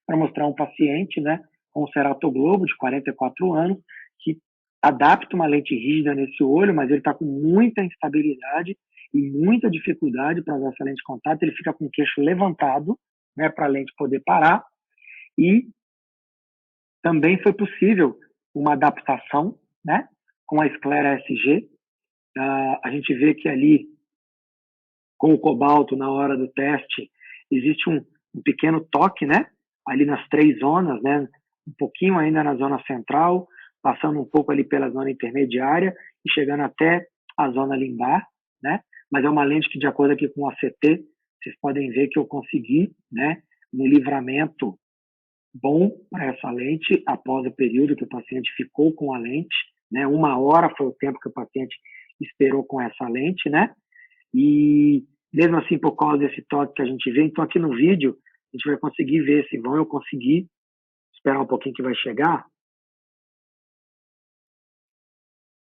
para mostrar um paciente, né, com ceratoglobo de 44 anos, que adapta uma lente rígida nesse olho, mas ele está com muita instabilidade e muita dificuldade para usar essa lente de contato. Ele fica com o queixo levantado, né, para a lente poder parar. E também foi possível uma adaptação, né, com a esclera SG. A gente vê que ali, com o cobalto, na hora do teste, existe um pequeno toque, né, ali nas 3 zonas, né, um pouquinho ainda na zona central, passando um pouco ali pela zona intermediária e chegando até a zona limbar, né? Mas é uma lente que, de acordo aqui com o ACT, vocês podem ver que eu consegui, né, um livramento bom para essa lente após o período que o paciente ficou com a lente, né? 1 hora foi o tempo que o paciente esperou com essa lente, né? E mesmo assim, por causa desse toque que a gente vê, então aqui no vídeo a gente vai conseguir ver esse vão. Eu consegui esperar um pouquinho que vai chegar.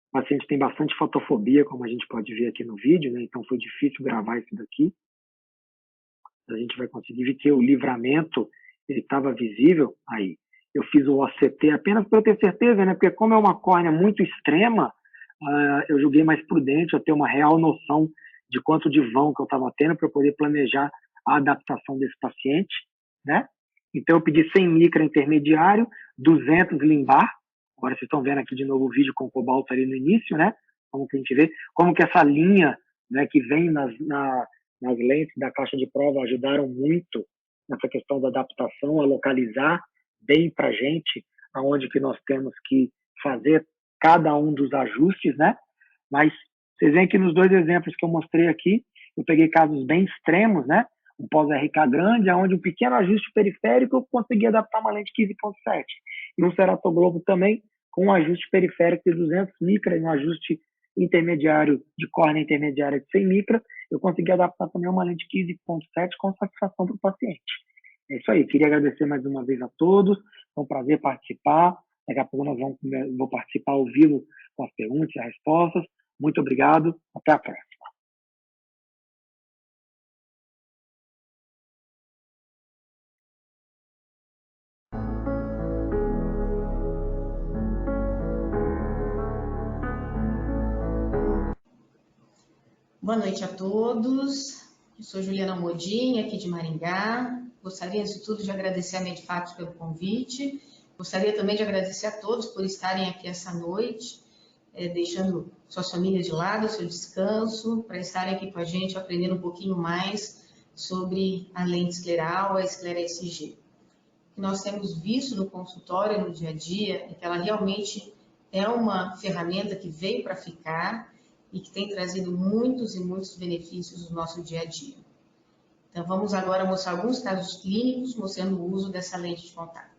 O paciente tem bastante fotofobia, como a gente pode ver aqui no vídeo, né? Então foi difícil gravar isso daqui. A gente vai conseguir ver que o livramento ele estava visível aí. Eu fiz o OCT apenas para eu ter certeza, né? Porque como é uma córnea muito extrema, eu julguei mais prudente eu ter uma real noção de quanto de vão que eu estava tendo para eu poder planejar a adaptação desse paciente, né? Então eu pedi 100 micra intermediário, 200 limbar. Agora vocês estão vendo aqui de novo o vídeo com o cobalto ali no início, né? Como que a gente vê, como que essa linha, né, que vem nas lentes da caixa de prova ajudaram muito nessa questão da adaptação, a localizar bem para a gente aonde que nós temos que fazer cada um dos ajustes, né? Mas vocês veem que nos 2 exemplos que eu mostrei aqui, eu peguei casos bem extremos, né? Um pós-RK grande, onde um pequeno ajuste periférico eu consegui adaptar uma lente 15,7. E um ceratoglobo também, com um ajuste periférico de 200 micra e um ajuste intermediário de córnea intermediária de 100 micra, eu consegui adaptar também uma lente 15,7 com satisfação para o paciente. É isso aí. Queria agradecer mais uma vez a todos. Foi um prazer participar. Daqui a pouco vou participar ao vivo com as perguntas e as respostas. Muito obrigado. Até a próxima. Boa noite a todos. Eu sou Juliana Modin, aqui de Maringá. Gostaria, antes de tudo, de agradecer a Medfax pelo convite. Gostaria também de agradecer a todos por estarem aqui essa noite, deixando suas famílias de lado, seu descanso, para estarem aqui com a gente, aprendendo um pouquinho mais sobre a lente escleral, a esclera SG. O que nós temos visto no consultório, no dia a dia, é que ela realmente é uma ferramenta que veio para ficar e que tem trazido muitos e muitos benefícios no nosso dia a dia. Então, vamos agora mostrar alguns casos clínicos mostrando o uso dessa lente de contato.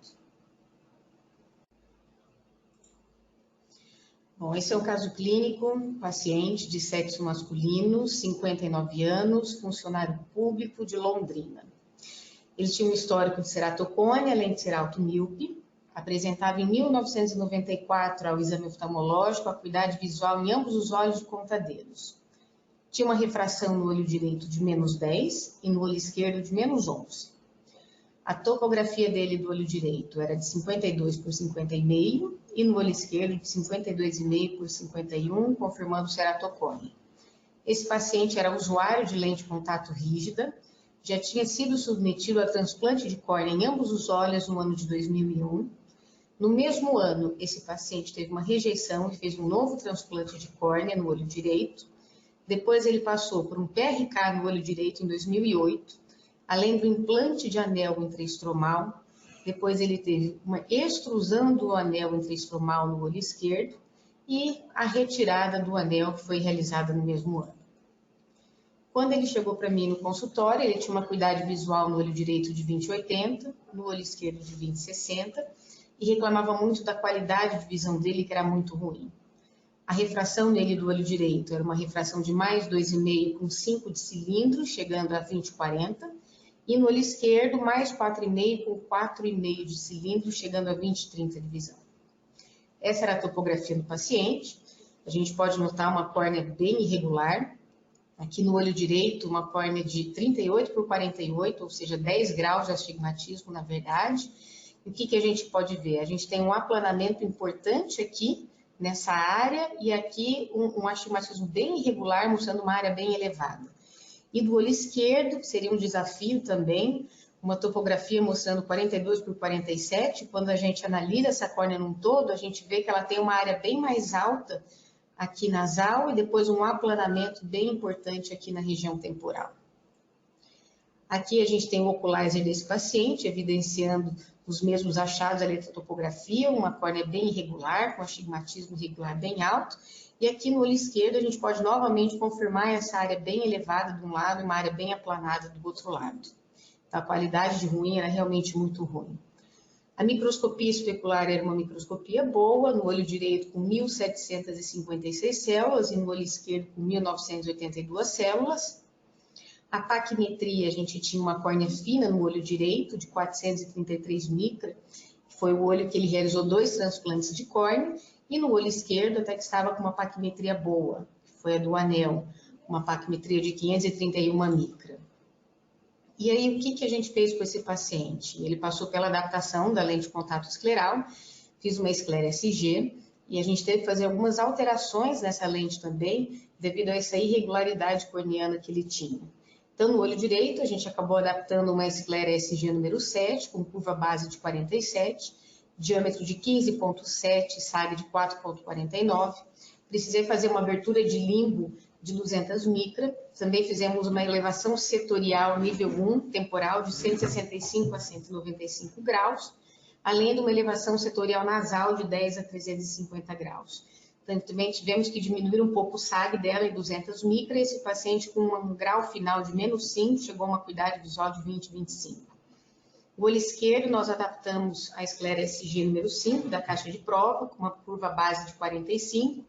Bom, esse é um caso clínico, paciente de sexo masculino, 59 anos, funcionário público de Londrina. Ele tinha um histórico de ceratocone, além de ser alto-míope, apresentava em 1994 ao exame oftalmológico acuidade visual em ambos os olhos de conta-dedos. Tinha uma refração no olho direito de -10 e no olho esquerdo de -11. A topografia dele do olho direito era de 52 por 50,5 e no olho esquerdo de 52,5 por 51, confirmando o ceratocone. Esse paciente era usuário de lente de contato rígida, já tinha sido submetido a transplante de córnea em ambos os olhos no ano de 2001. No mesmo ano, esse paciente teve uma rejeição e fez um novo transplante de córnea no olho direito. Depois ele passou por um PRK no olho direito em 2008, além do implante de anel intraestromal. Depois ele teve uma extrusão do anel intraestromal no olho esquerdo e a retirada do anel que foi realizada no mesmo ano. Quando ele chegou para mim no consultório, ele tinha uma acuidade visual no olho direito de 20/80, no olho esquerdo de 20/60 e reclamava muito da qualidade de visão dele, que era muito ruim. A refração nele do olho direito era uma refração de +2,5 com 5 de cilindro, chegando a 20/40, e no olho esquerdo +4,5 com 4,5 de cilindro, chegando a 20/30 de visão. Essa era a topografia do paciente. A gente pode notar uma córnea bem irregular. Aqui no olho direito, uma córnea de 38 por 48, ou seja, 10 graus de astigmatismo, na verdade. E o que a gente pode ver? A gente tem um aplanamento importante aqui, nessa área, e aqui um astigmatismo bem irregular, mostrando uma área bem elevada. E do olho esquerdo, que seria um desafio também, uma topografia mostrando 42 por 47, quando a gente analisa essa córnea num todo, a gente vê que ela tem uma área bem mais alta aqui nasal e depois um aplanamento bem importante aqui na região temporal. Aqui a gente tem o oculizer desse paciente, evidenciando os mesmos achados ali da topografia, uma córnea bem irregular, com astigmatismo irregular bem alto. E aqui no olho esquerdo a gente pode novamente confirmar essa área bem elevada de um lado e uma área bem aplanada do outro lado. Então, a qualidade de ruim era realmente muito ruim. A microscopia especular era uma microscopia boa, no olho direito com 1.756 células e no olho esquerdo com 1.982 células. A paquimetria, a gente tinha uma córnea fina no olho direito, de 433 micra, que foi o olho que ele realizou 2 transplantes de córnea, e no olho esquerdo até que estava com uma paquimetria boa, que foi a do anel, uma paquimetria de 531 micra. E aí, o que a gente fez com esse paciente? Ele passou pela adaptação da lente de contato escleral, fiz uma esclera SG, e a gente teve que fazer algumas alterações nessa lente também, devido a essa irregularidade corneana que ele tinha. Então, no olho direito, a gente acabou adaptando uma esclera SG número 7, com curva base de 47, diâmetro de 15,7, SAG de 4,49. Precisei fazer uma abertura de limbo de 200 micra. Também fizemos uma elevação setorial nível 1, temporal, de 165 a 195 graus, além de uma elevação setorial nasal de 10 a 350 graus. Então, também tivemos que diminuir um pouco o SAG dela em 200 micra. Esse paciente com um grau final de -5 chegou a uma acuidade visual de 20, 25. O olho esquerdo, nós adaptamos a esclera SG número 5 da caixa de prova, com uma curva base de 45,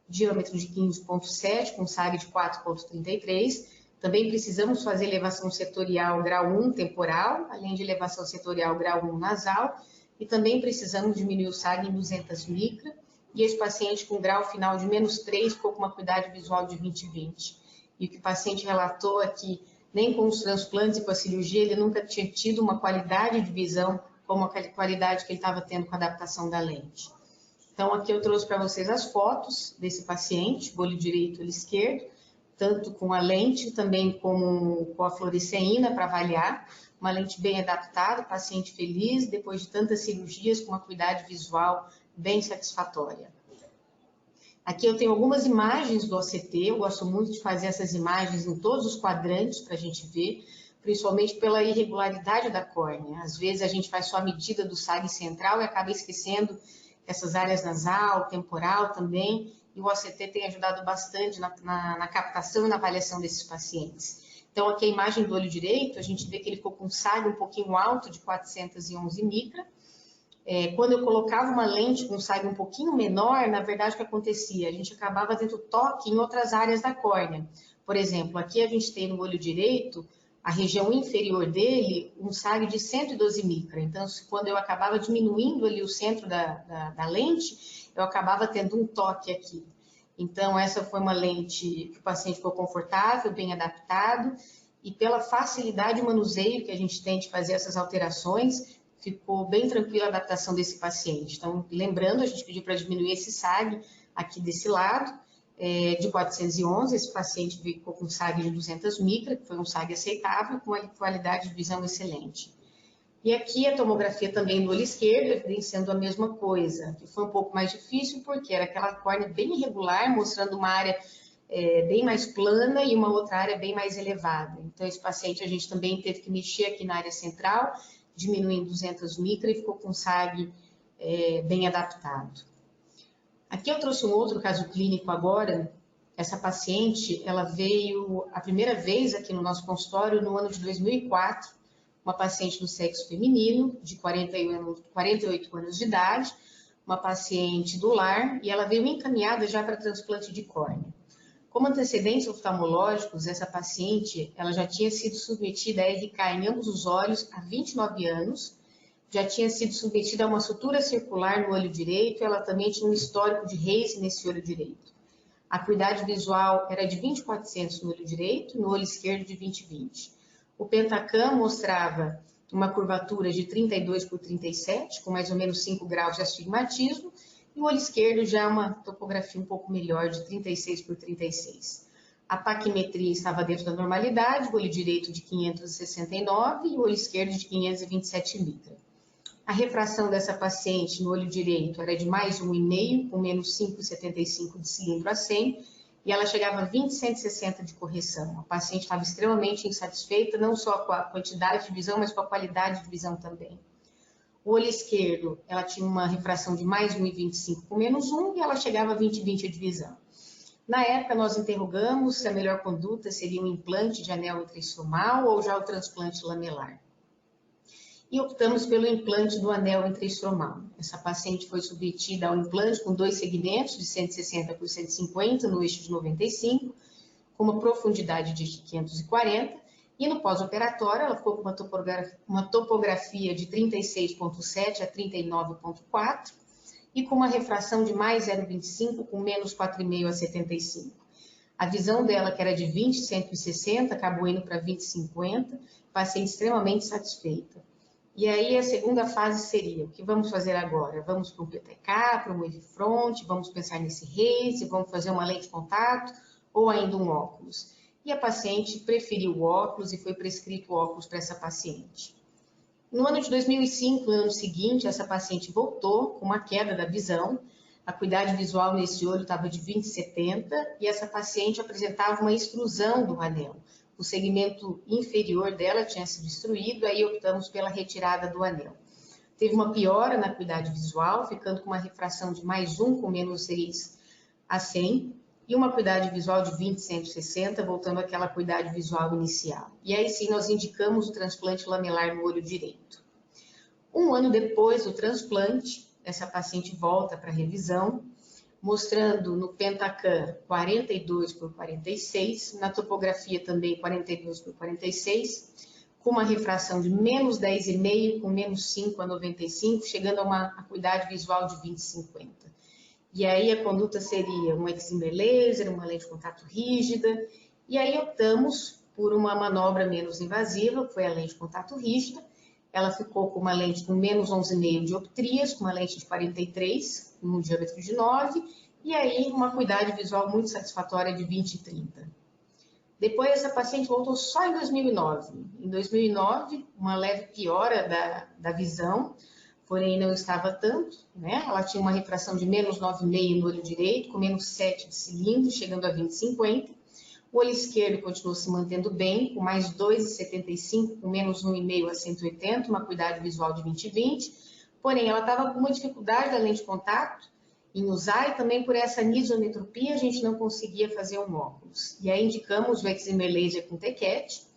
diâmetro de 15,7, com SAG de 4,33. Também precisamos fazer elevação setorial grau 1 temporal, além de elevação setorial grau 1 nasal, e também precisamos diminuir o SAG em 200 micra. E esse paciente com grau final de -3 ficou com uma acuidade visual de 20, 20. E o que o paciente relatou é que nem com os transplantes e com a cirurgia ele nunca tinha tido uma qualidade de visão como a qualidade que ele estava tendo com a adaptação da lente. Então, aqui eu trouxe para vocês as fotos desse paciente, olho direito e olho esquerdo, tanto com a lente, também com a fluoresceína para avaliar, uma lente bem adaptada, paciente feliz, depois de tantas cirurgias, com uma acuidade visual bem satisfatória. Aqui eu tenho algumas imagens do OCT, eu gosto muito de fazer essas imagens em todos os quadrantes para a gente ver, principalmente pela irregularidade da córnea. Às vezes a gente faz só a medida do SAG central e acaba esquecendo essas áreas nasal, temporal também, e o OCT tem ajudado bastante na captação e na avaliação desses pacientes. Então, aqui a imagem do olho direito, a gente vê que ele ficou com SAG um pouquinho alto, de 411 micra. Quando eu colocava uma lente com SAG um pouquinho menor, na verdade, o que acontecia? A gente acabava tendo toque em outras áreas da córnea. Por exemplo, aqui a gente tem no olho direito, a região inferior dele, um SAG de 112 micra. Então, quando eu acabava diminuindo ali o centro da lente, eu acabava tendo um toque aqui. Então, essa foi uma lente que o paciente ficou confortável, bem adaptado, e pela facilidade de manuseio que a gente tem de fazer essas alterações, ficou bem tranquila a adaptação desse paciente. Então, lembrando, a gente pediu para diminuir esse SAG aqui desse lado, de 411, esse paciente ficou com SAG de 200 micra, que foi um SAG aceitável, com uma qualidade de visão excelente. E aqui a tomografia também do olho esquerdo, evidenciando a mesma coisa, que foi um pouco mais difícil, porque era aquela córnea bem irregular, mostrando uma área bem mais plana e uma outra área bem mais elevada. Então, esse paciente a gente também teve que mexer aqui na área central, diminuindo 200 micra e ficou com SAG bem adaptado. Aqui eu trouxe um outro caso clínico agora. Essa paciente, ela veio a primeira vez aqui no nosso consultório no ano de 2004, uma paciente do sexo feminino, de 48 anos de idade, uma paciente do lar, e ela veio encaminhada já para transplante de córnea. Como antecedentes oftalmológicos, essa paciente, ela já tinha sido submetida a RK em ambos os olhos há 29 anos, já tinha sido submetida a uma sutura circular no olho direito, ela também tinha um histórico de Reise nesse olho direito. A acuidade visual era de 20/400 no olho direito, no olho esquerdo de 20/20. O Pentacam mostrava uma curvatura de 32/37, com mais ou menos 5 graus de astigmatismo, e o olho esquerdo já uma topografia um pouco melhor, de 36/36. A paquimetria estava dentro da normalidade, o olho direito de 569 e o olho esquerdo de 527 micra. A refração dessa paciente no olho direito era de mais 1,5, com menos 5,75 de cilindro a 100, e ela chegava a 20/160 de correção. A paciente estava extremamente insatisfeita, não só com a quantidade de visão, mas com a qualidade de visão também. O olho esquerdo, ela tinha uma refração de mais 1,25 com menos 1, e ela chegava a 20/20 de visão. Na época, nós interrogamos se a melhor conduta seria um implante de anel intraestromal ou já o transplante lamelar. E optamos pelo implante do anel intraestromal. Essa paciente foi submetida a um implante com 2 segmentos de 160 por 150 no eixo de 95, com uma profundidade de 540, e no pós-operatório ela ficou com uma topografia de 36,7 a 39,4 e com uma refração de mais 0,25 com menos 4,5 a 75. A visão dela, que era de 20/160, acabou indo para 20/50, paciente extremamente satisfeita. E aí a segunda fase seria, o que vamos fazer agora? Vamos para um PTK, para um wave front, vamos pensar nesse Reise, vamos fazer uma lente de contato ou ainda um óculos? E a paciente preferiu o óculos e foi prescrito o óculos para essa paciente. No ano de 2005, no ano seguinte, essa paciente voltou com uma queda da visão, a acuidade visual nesse olho estava de 20/70 e essa paciente apresentava uma extrusão do anel. O segmento inferior dela tinha se destruído, aí optamos pela retirada do anel. Teve uma piora na acuidade visual, ficando com uma refração de mais 1 com menos 6 a 100, e uma acuidade visual de 20/160, voltando àquela acuidade visual inicial. E aí sim nós indicamos o transplante lamelar no olho direito. Um ano depois do transplante, essa paciente volta para revisão, mostrando no Pentacam 42/46, na topografia também 42/46, com uma refração de menos 10,5 com menos 5 a 95, chegando a uma acuidade visual de 20/50. E aí a conduta seria um excimer laser, uma lente de contato rígida, e aí optamos por uma manobra menos invasiva, que foi a lente de contato rígida. Ela ficou com uma lente com menos 11,5 dioptrias, com uma lente de 43, com um diâmetro de 9, e aí uma acuidade visual muito satisfatória de 20/30. Depois essa paciente voltou só em 2009. Em 2009, uma leve piora da visão, porém não estava tanto, né? Ela tinha uma refração de menos 9,5 no olho direito, com menos 7 de cilindro, chegando a 20/50. O olho esquerdo continuou se mantendo bem, com mais 2,75, com menos 1,5 a 180, uma acuidade visual de 20/20. Porém, ela estava com uma dificuldade da lente de contato em usar, e também por essa anisometropia a gente não conseguia fazer um óculos. E aí indicamos o Excimer Laser com TCAT.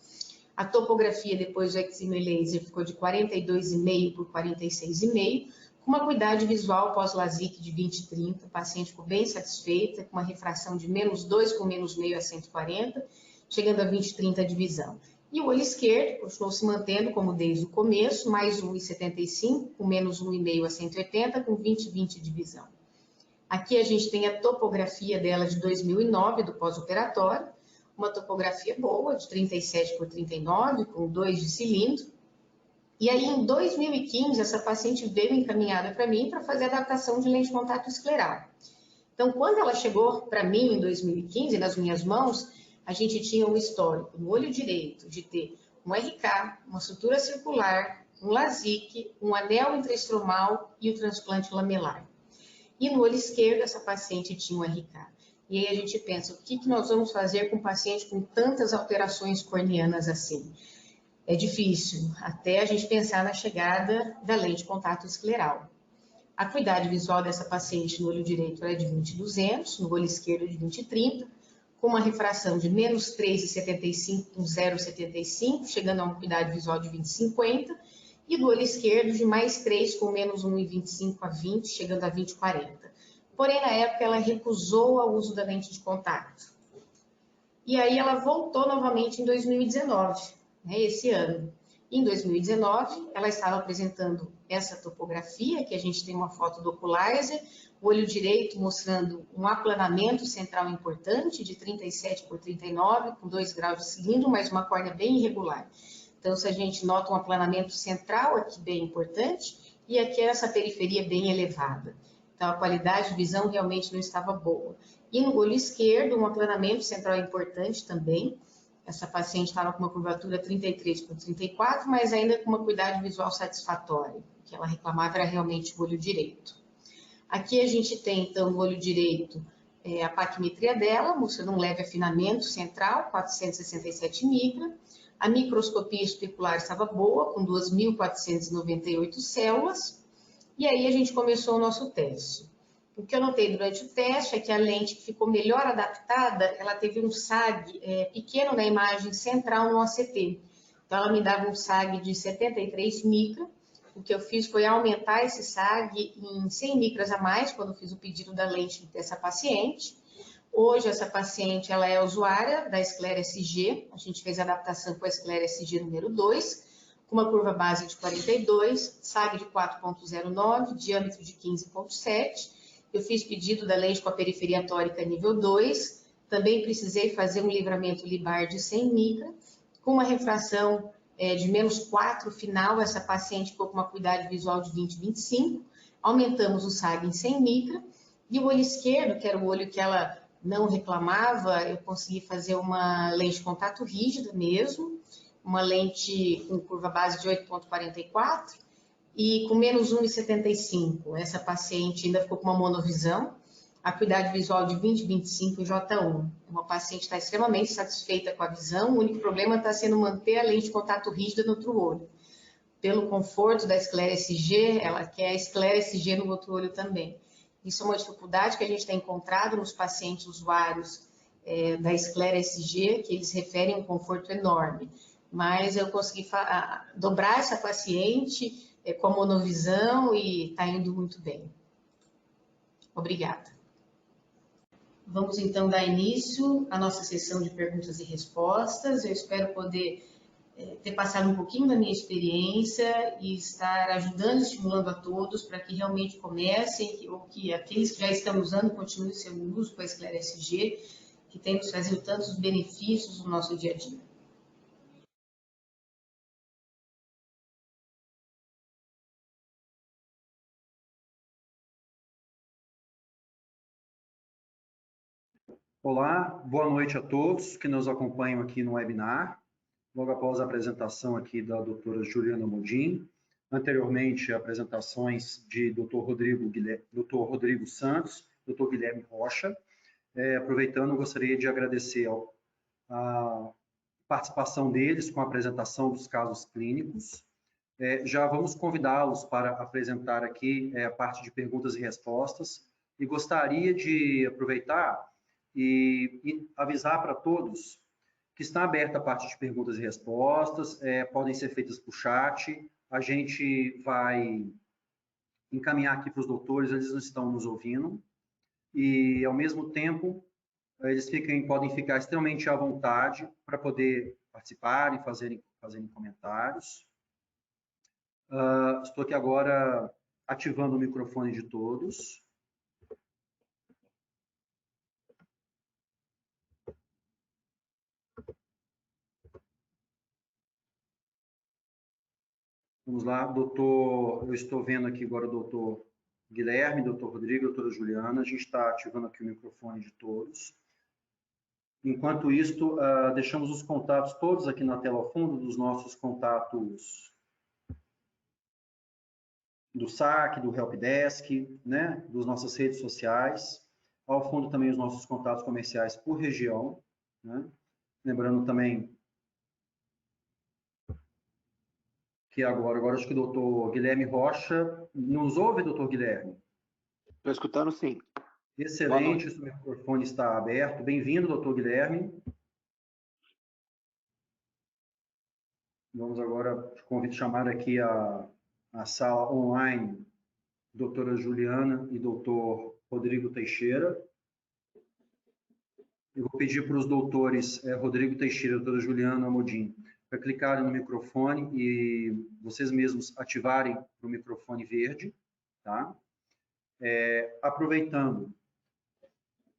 A topografia depois do Excimer Laser ficou de 42,5 por 46,5, com uma acuidade visual pós-LASIK de 20/30. O paciente ficou bem satisfeita, com uma refração de -2 com -0,5 a 140, chegando a 20/30 de visão. E o olho esquerdo continuou se mantendo como desde o começo, mais 1,75, com -1,5 a 180, com 20/20 de visão. Aqui a gente tem a topografia dela de 2009, do pós-operatório, uma topografia boa, de 37 por 39, com 2 de cilindro. E aí, em 2015, essa paciente veio encaminhada para mim para fazer adaptação de lente de contato escleral. Então, quando ela chegou para mim em 2015, nas minhas mãos, a gente tinha um histórico no olho direito de ter um RK, uma sutura circular, um LASIK, um anel intraestromal e o transplante lamelar. E no olho esquerdo, essa paciente tinha um RK. E aí a gente pensa, o que nós vamos fazer com um paciente com tantas alterações corneanas assim? É difícil, até a gente pensar na chegada da lente de contato escleral. A acuidade visual dessa paciente no olho direito era de 20/200, no olho esquerdo de 20/30, com uma refração de -3,75 com 0,75, chegando a uma acuidade visual de 20/50, e do olho esquerdo de +3 com -1,25 a 20, chegando a 20/40. Porém, na época, ela recusou o uso da lente de contato. E aí ela voltou novamente em 2019, esse ano. Em 2019, ela estava apresentando essa topografia, que a gente tem uma foto do oculizer, o olho direito mostrando um aplanamento central importante, de 37 por 39, com 2 graus de cilindro, mas uma córnea bem irregular. Então, se a gente nota um aplanamento central aqui bem importante, e aqui essa periferia bem elevada. Então, a qualidade de visão realmente não estava boa. E no olho esquerdo, um aplanamento central importante também. Essa paciente estava com uma curvatura 33 por 34, mas ainda com uma acuidade visual satisfatória. O que ela reclamava era realmente o olho direito. Aqui a gente tem, então, no olho direito, a paquimetria dela, mostrando um leve afinamento central, 467 micra. A microscopia especular estava boa, com 2.498 células. E aí a gente começou o nosso teste. O que eu notei durante o teste é que a lente que ficou melhor adaptada, ela teve um SAG pequeno na imagem central no OCT. Então, ela me dava um SAG de 73 micra. O que eu fiz foi aumentar esse SAG em 100 micras a mais, quando eu fiz o pedido da lente dessa paciente. Hoje, essa paciente ela é usuária da Sclera SG. A gente fez a adaptação com a Sclera SG número 2, com uma curva base de 42, SAG de 4,09, diâmetro de 15,7. Eu fiz pedido da lente com a periferia tórica nível 2, também precisei fazer um livramento libar de 100 micra, com uma refração de -4 final, essa paciente ficou com uma acuidade visual de 20/25, aumentamos o SAG em 100 micra, e o olho esquerdo, que era o olho que ela não reclamava, eu consegui fazer uma lente de contato rígida mesmo, uma lente com curva base de 8,44, e com -1,75. Essa paciente ainda ficou com uma monovisão, acuidade visual de 20/25 em J1. Uma paciente que está extremamente satisfeita com a visão, o único problema está sendo manter a lente de contato rígida no outro olho. Pelo conforto da Sclera SG, ela quer a Sclera SG no outro olho também. Isso é uma dificuldade que a gente tem encontrado nos pacientes usuários da Sclera SG, que eles referem um conforto enorme. Mas eu consegui dobrar essa paciente com a monovisão e está indo muito bem. Obrigada. Vamos então dar início à nossa sessão de perguntas e respostas. Eu espero poder ter passado um pouquinho da minha experiência e estar ajudando e estimulando a todos para que realmente comecem, ou que aqueles que já estão usando continuem o seu uso com a Sclera SG, que tem nos trazido tantos benefícios no nosso dia a dia. Olá, boa noite a todos que nos acompanham aqui no webinar. Logo após a apresentação aqui da doutora Juliana Modin, anteriormente apresentações de Dr. Rodrigo Santos, Dr. Guilherme Rocha. Aproveitando, gostaria de agradecer a participação deles com a apresentação dos casos clínicos. Já vamos convidá-los para apresentar aqui a parte de perguntas e respostas, e gostaria de aproveitar e avisar para todos que está aberta a parte de perguntas e respostas, podem ser feitas por chat, a gente vai encaminhar aqui para os doutores, eles não estão nos ouvindo, e ao mesmo tempo eles podem ficar extremamente à vontade para poder participarem, fazerem comentários. Estou aqui agora ativando o microfone de todos. Vamos lá, doutor, eu estou vendo aqui agora o doutor Guilherme, doutor Rodrigo, doutora Juliana, a gente está ativando aqui o microfone de todos. Enquanto isto, deixamos os contatos todos aqui na tela ao fundo, dos nossos contatos do SAC, do Helpdesk, né, das nossas redes sociais. Ao fundo também os nossos contatos comerciais por região, né? Lembrando também que agora acho que o doutor Guilherme Rocha nos ouve, doutor Guilherme? Estou escutando, sim. Excelente, o microfone está aberto. Bem-vindo, doutor Guilherme. Vamos agora chamar aqui a sala online, doutora Juliana e doutor Rodrigo Teixeira. Eu vou pedir para os doutores Rodrigo Teixeira e doutora Juliana Amodim para clicarem no microfone e vocês mesmos ativarem o microfone verde, tá? Aproveitando,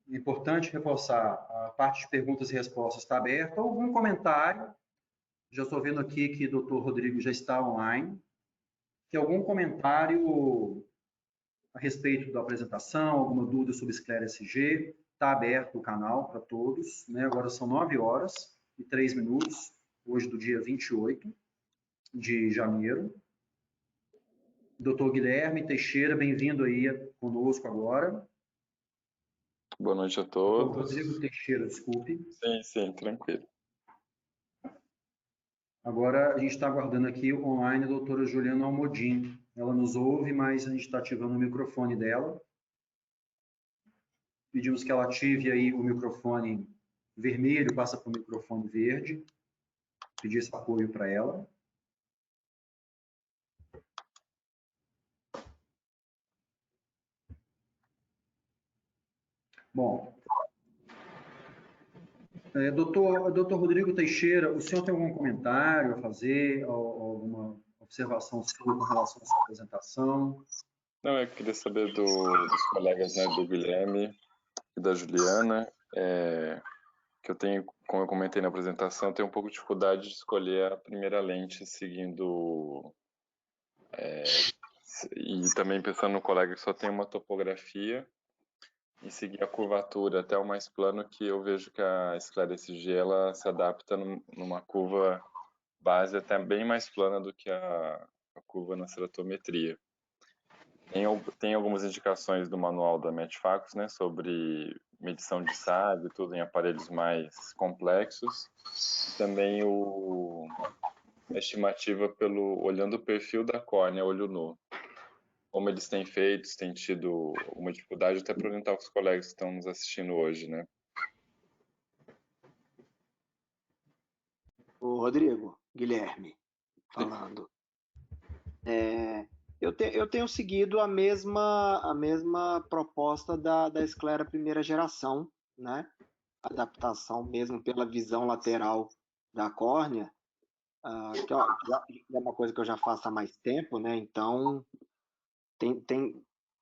é importante reforçar, a parte de perguntas e respostas está aberta. Algum comentário? Já estou vendo aqui que o doutor Rodrigo já está online. Tem algum comentário a respeito da apresentação, alguma dúvida sobre Esclera-SG? Está aberto o canal para todos, né? Agora são 9h03, hoje do dia 28 de janeiro. Doutor Guilherme Teixeira, bem-vindo aí conosco agora. Boa noite a todos. Rodrigo Teixeira, desculpe. Sim, tranquilo. Agora a gente está aguardando aqui online a doutora Juliana Almodin. Ela nos ouve, mas a gente está ativando o microfone dela. Pedimos que ela ative aí o microfone vermelho, passa para o microfone verde. Pedir esse apoio para ela. Bom, doutor Rodrigo Teixeira, o senhor tem algum comentário a fazer, alguma observação sua com relação a essa apresentação? Não, eu queria saber dos colegas, né, do Guilherme e da Juliana, que eu tenho, como eu comentei na apresentação, tenho um pouco de dificuldade de escolher a primeira lente seguindo, e também pensando no colega que só tem uma topografia, e seguir a curvatura até o mais plano, que eu vejo que a Esclera-SG ela se adapta numa curva base até bem mais plana do que a curva na ceratometria. Tem algumas indicações do manual da Medfacus, né, sobre medição de SAG, tudo em aparelhos mais complexos. Também a estimativa olhando o perfil da córnea, olho nu. Como eles têm feito, se têm tido alguma dificuldade, até para orientar os colegas que estão nos assistindo hoje, né? O Rodrigo, Guilherme, falando. Eu tenho seguido a mesma proposta da Esclera primeira geração, né? Adaptação mesmo pela visão lateral da córnea, que é uma coisa que eu já faço há mais tempo, né? Então,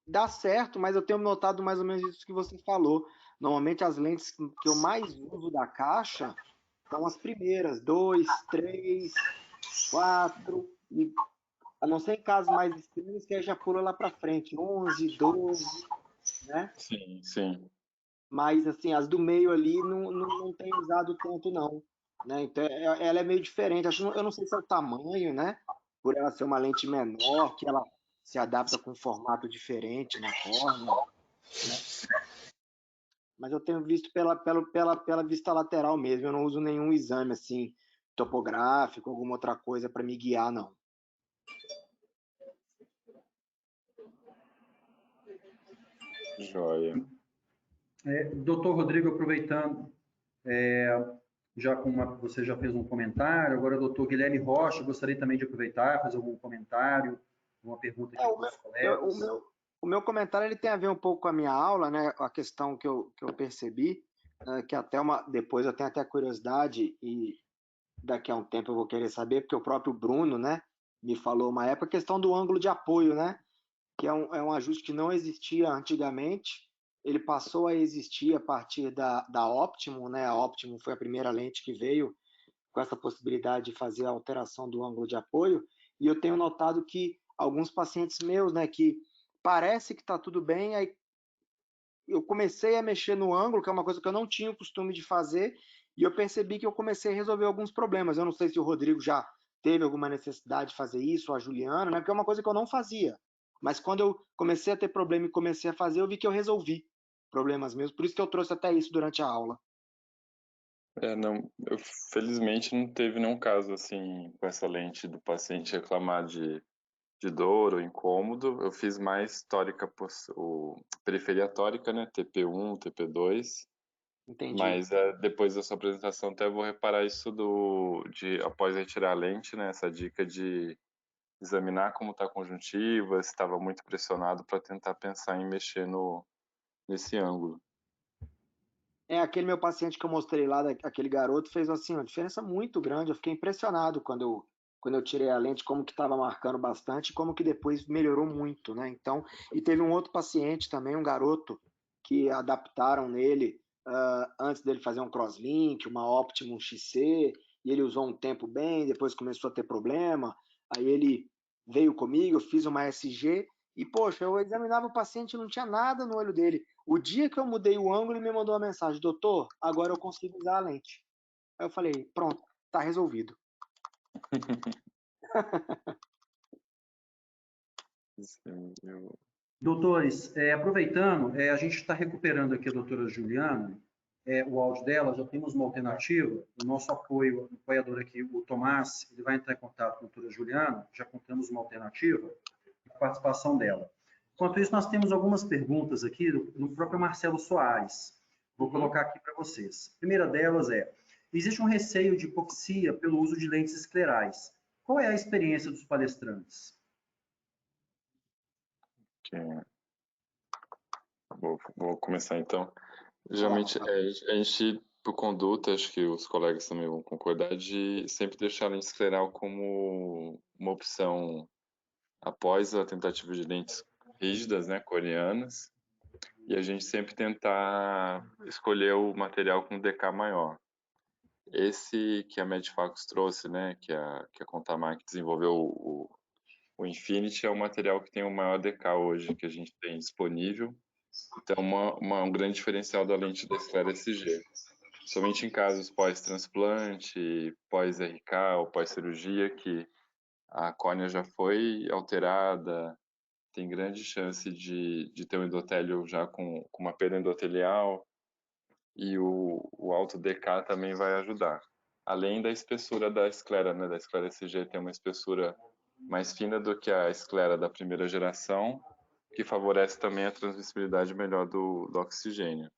dá certo, mas eu tenho notado mais ou menos isso que você falou. Normalmente as lentes que eu mais uso da caixa são as primeiras, 2, 3, 4, e a não ser em casos mais extremos, que aí já pula lá para frente, 11, 12, né? Sim. Mas, assim, as do meio ali não tem usado tanto, não. Né? Então, ela é meio diferente. Eu não sei se é o tamanho, né? Por ela ser uma lente menor, que ela se adapta com um formato diferente na córnea, né? Mas eu tenho visto pela vista lateral mesmo. Eu não uso nenhum exame, assim, topográfico, alguma outra coisa para me guiar, não. Joia. Doutor Rodrigo, aproveitando, você já fez um comentário, agora doutor Guilherme Rocha, gostaria também de aproveitar, fazer algum comentário, uma pergunta aqui para os colegas. O meu comentário ele tem a ver um pouco com a minha aula, né? A questão que eu percebi, que depois eu tenho até curiosidade e daqui a um tempo eu vou querer saber, porque o próprio Bruno, né, me falou uma época, a questão do ângulo de apoio, né? Que é um ajuste que não existia antigamente, ele passou a existir a partir da Optimum, né? A Optimum foi a primeira lente que veio com essa possibilidade de fazer a alteração do ângulo de apoio, e eu tenho notado que alguns pacientes meus, né, que parece que está tudo bem, aí eu comecei a mexer no ângulo, que é uma coisa que eu não tinha o costume de fazer, e eu percebi que eu comecei a resolver alguns problemas. Eu não sei se o Rodrigo já teve alguma necessidade de fazer isso, ou a Juliana, né, porque é uma coisa que eu não fazia. Mas quando eu comecei a ter problema e comecei a fazer, eu vi que eu resolvi problemas mesmo. Por isso que eu trouxe até isso durante a aula. Não, eu felizmente não teve nenhum caso assim com essa lente do paciente reclamar de dor ou incômodo. Eu fiz mais tórica, periferia tórica, né, TP1, TP2. Entendi. Mas depois da sua apresentação até vou reparar isso após retirar a lente, né, essa dica de examinar como está a conjuntiva, se estava muito pressionado para tentar pensar em mexer nesse ângulo. Aquele meu paciente que eu mostrei lá, aquele garoto, fez assim, uma diferença muito grande. Eu fiquei impressionado quando eu tirei a lente, como que estava marcando bastante e como que depois melhorou muito, né? Então, e teve um outro paciente também, um garoto, que adaptaram nele antes dele fazer um crosslink, uma Optimum XC, e ele usou um tempo bem, depois começou a ter problema, aí ele veio comigo, eu fiz uma SG, e poxa, eu examinava o paciente e não tinha nada no olho dele. O dia que eu mudei o ângulo, ele me mandou uma mensagem: doutor, agora eu consigo usar a lente. Aí eu falei: pronto, tá resolvido. Doutores, aproveitando, a gente está recuperando aqui a doutora Juliana, o áudio dela, já temos uma alternativa, o nosso apoiador aqui, o Tomás, ele vai entrar em contato com a doutora Juliana, já contamos uma alternativa, a participação dela. Enquanto isso, nós temos algumas perguntas aqui do próprio Marcelo Soares. Vou colocar aqui para vocês. A primeira delas existe um receio de hipoxia pelo uso de lentes esclerais. Qual é a experiência dos palestrantes? Vou começar então. Geralmente, a gente, por conduta, acho que os colegas também vão concordar, de sempre deixar a lente escleral como uma opção após a tentativa de lentes rígidas, né, coreanas, e a gente sempre tentar escolher o material com DK maior. Esse que a Medifacus trouxe, né, que a Contamark desenvolveu, o Infinity, é o material que tem o maior DK hoje que a gente tem disponível. Então, um grande diferencial da lente da Esclera SG. Somente em casos pós-transplante, pós-RK ou pós-cirurgia, que a córnea já foi alterada, tem grande chance de ter um endotélio já com uma perda endotelial, e o alto DK também vai ajudar. Além da espessura da esclera, né? Da esclera SG tem uma espessura mais fina do que a esclera da primeira geração, que favorece também a transmissibilidade melhor do oxigênio.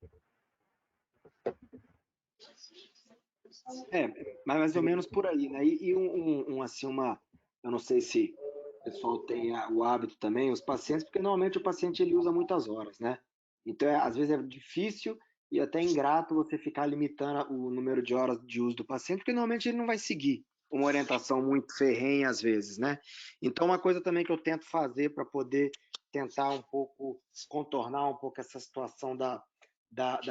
Mais ou menos por aí, né? E eu não sei se o pessoal tem o hábito também, os pacientes, porque normalmente o paciente ele usa muitas horas, né? Então, às vezes é difícil e até ingrato você ficar limitando o número de horas de uso do paciente, porque normalmente ele não vai seguir uma orientação muito ferrenha às vezes, né? Então, uma coisa também que eu tento fazer para poder tentar um pouco contornar um pouco essa situação da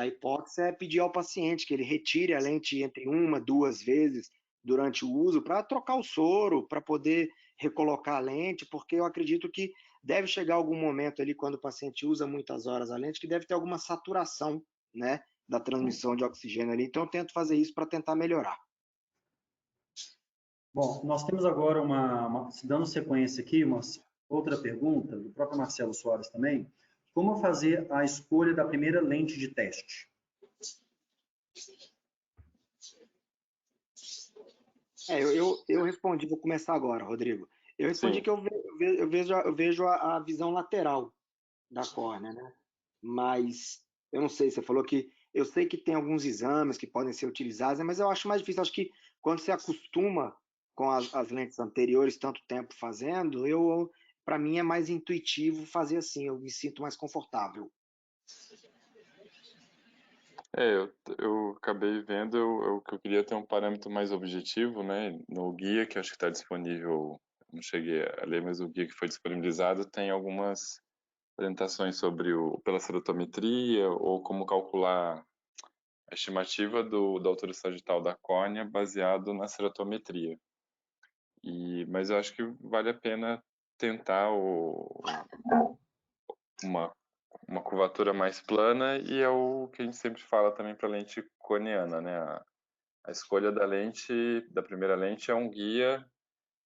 hipóxia é pedir ao paciente que ele retire a lente entre 1-2 vezes durante o uso para trocar o soro, para poder recolocar a lente, porque eu acredito que deve chegar algum momento ali, quando o paciente usa muitas horas a lente, que deve ter alguma saturação, né, da transmissão de oxigênio ali. Então, eu tento fazer isso para tentar melhorar. Bom, nós temos agora dando sequência aqui, uma outra pergunta, do próprio Marcelo Soares também. Como fazer a escolha da primeira lente de teste? Eu respondi, vou começar agora, Rodrigo. Eu respondi Sim. Que eu vejo a visão lateral da córnea, né? mas eu não sei, você falou que eu sei que tem alguns exames que podem ser utilizados, mas eu acho mais difícil. Acho que quando você acostuma com as lentes anteriores, tanto tempo fazendo, para mim é mais intuitivo fazer assim, eu me sinto mais confortável. Eu acabei vendo, que eu queria ter um parâmetro mais objetivo, né? No guia que acho que está disponível, não cheguei a ler, mas o guia que foi disponibilizado tem algumas orientações sobre pela cerotometria ou como calcular a estimativa da altura sagital da córnea baseado na cerotometria. Mas eu acho que vale a pena tentar uma curvatura mais plana, e é o que a gente sempre fala também para lente coniana, né? A escolha da primeira lente é um guia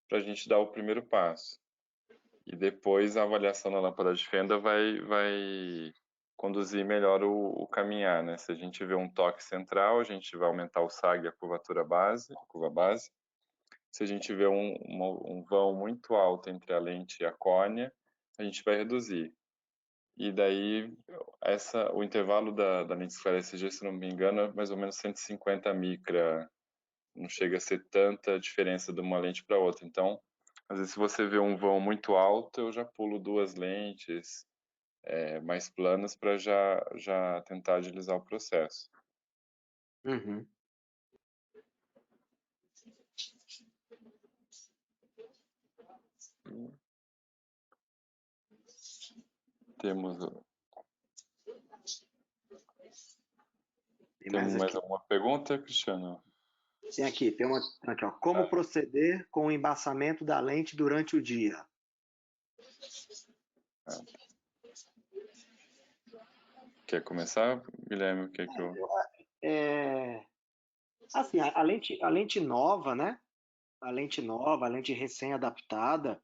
para a gente dar o primeiro passo. E depois a avaliação na lâmpada de fenda vai conduzir melhor o caminhar, né? Se a gente vê um toque central, a gente vai aumentar o SAG, a curva base. Se a gente vê um vão muito alto entre a lente e a córnea, a gente vai reduzir. E daí, o intervalo da lente esclarecida, se não me engano, é mais ou menos 150 micra. Não chega a ser tanta diferença de uma lente para outra. Então, às vezes, se você vê um vão muito alto, eu já pulo 2 lentes mais planas para já tentar agilizar o processo. Uhum. Temos Tem mais aqui. alguma pergunta, Cristiano? Tem aqui, aqui, ó. Como proceder com o embaçamento da lente durante o dia? Quer começar, Guilherme? O que é que eu... Assim, a lente nova, né? A lente recém-adaptada,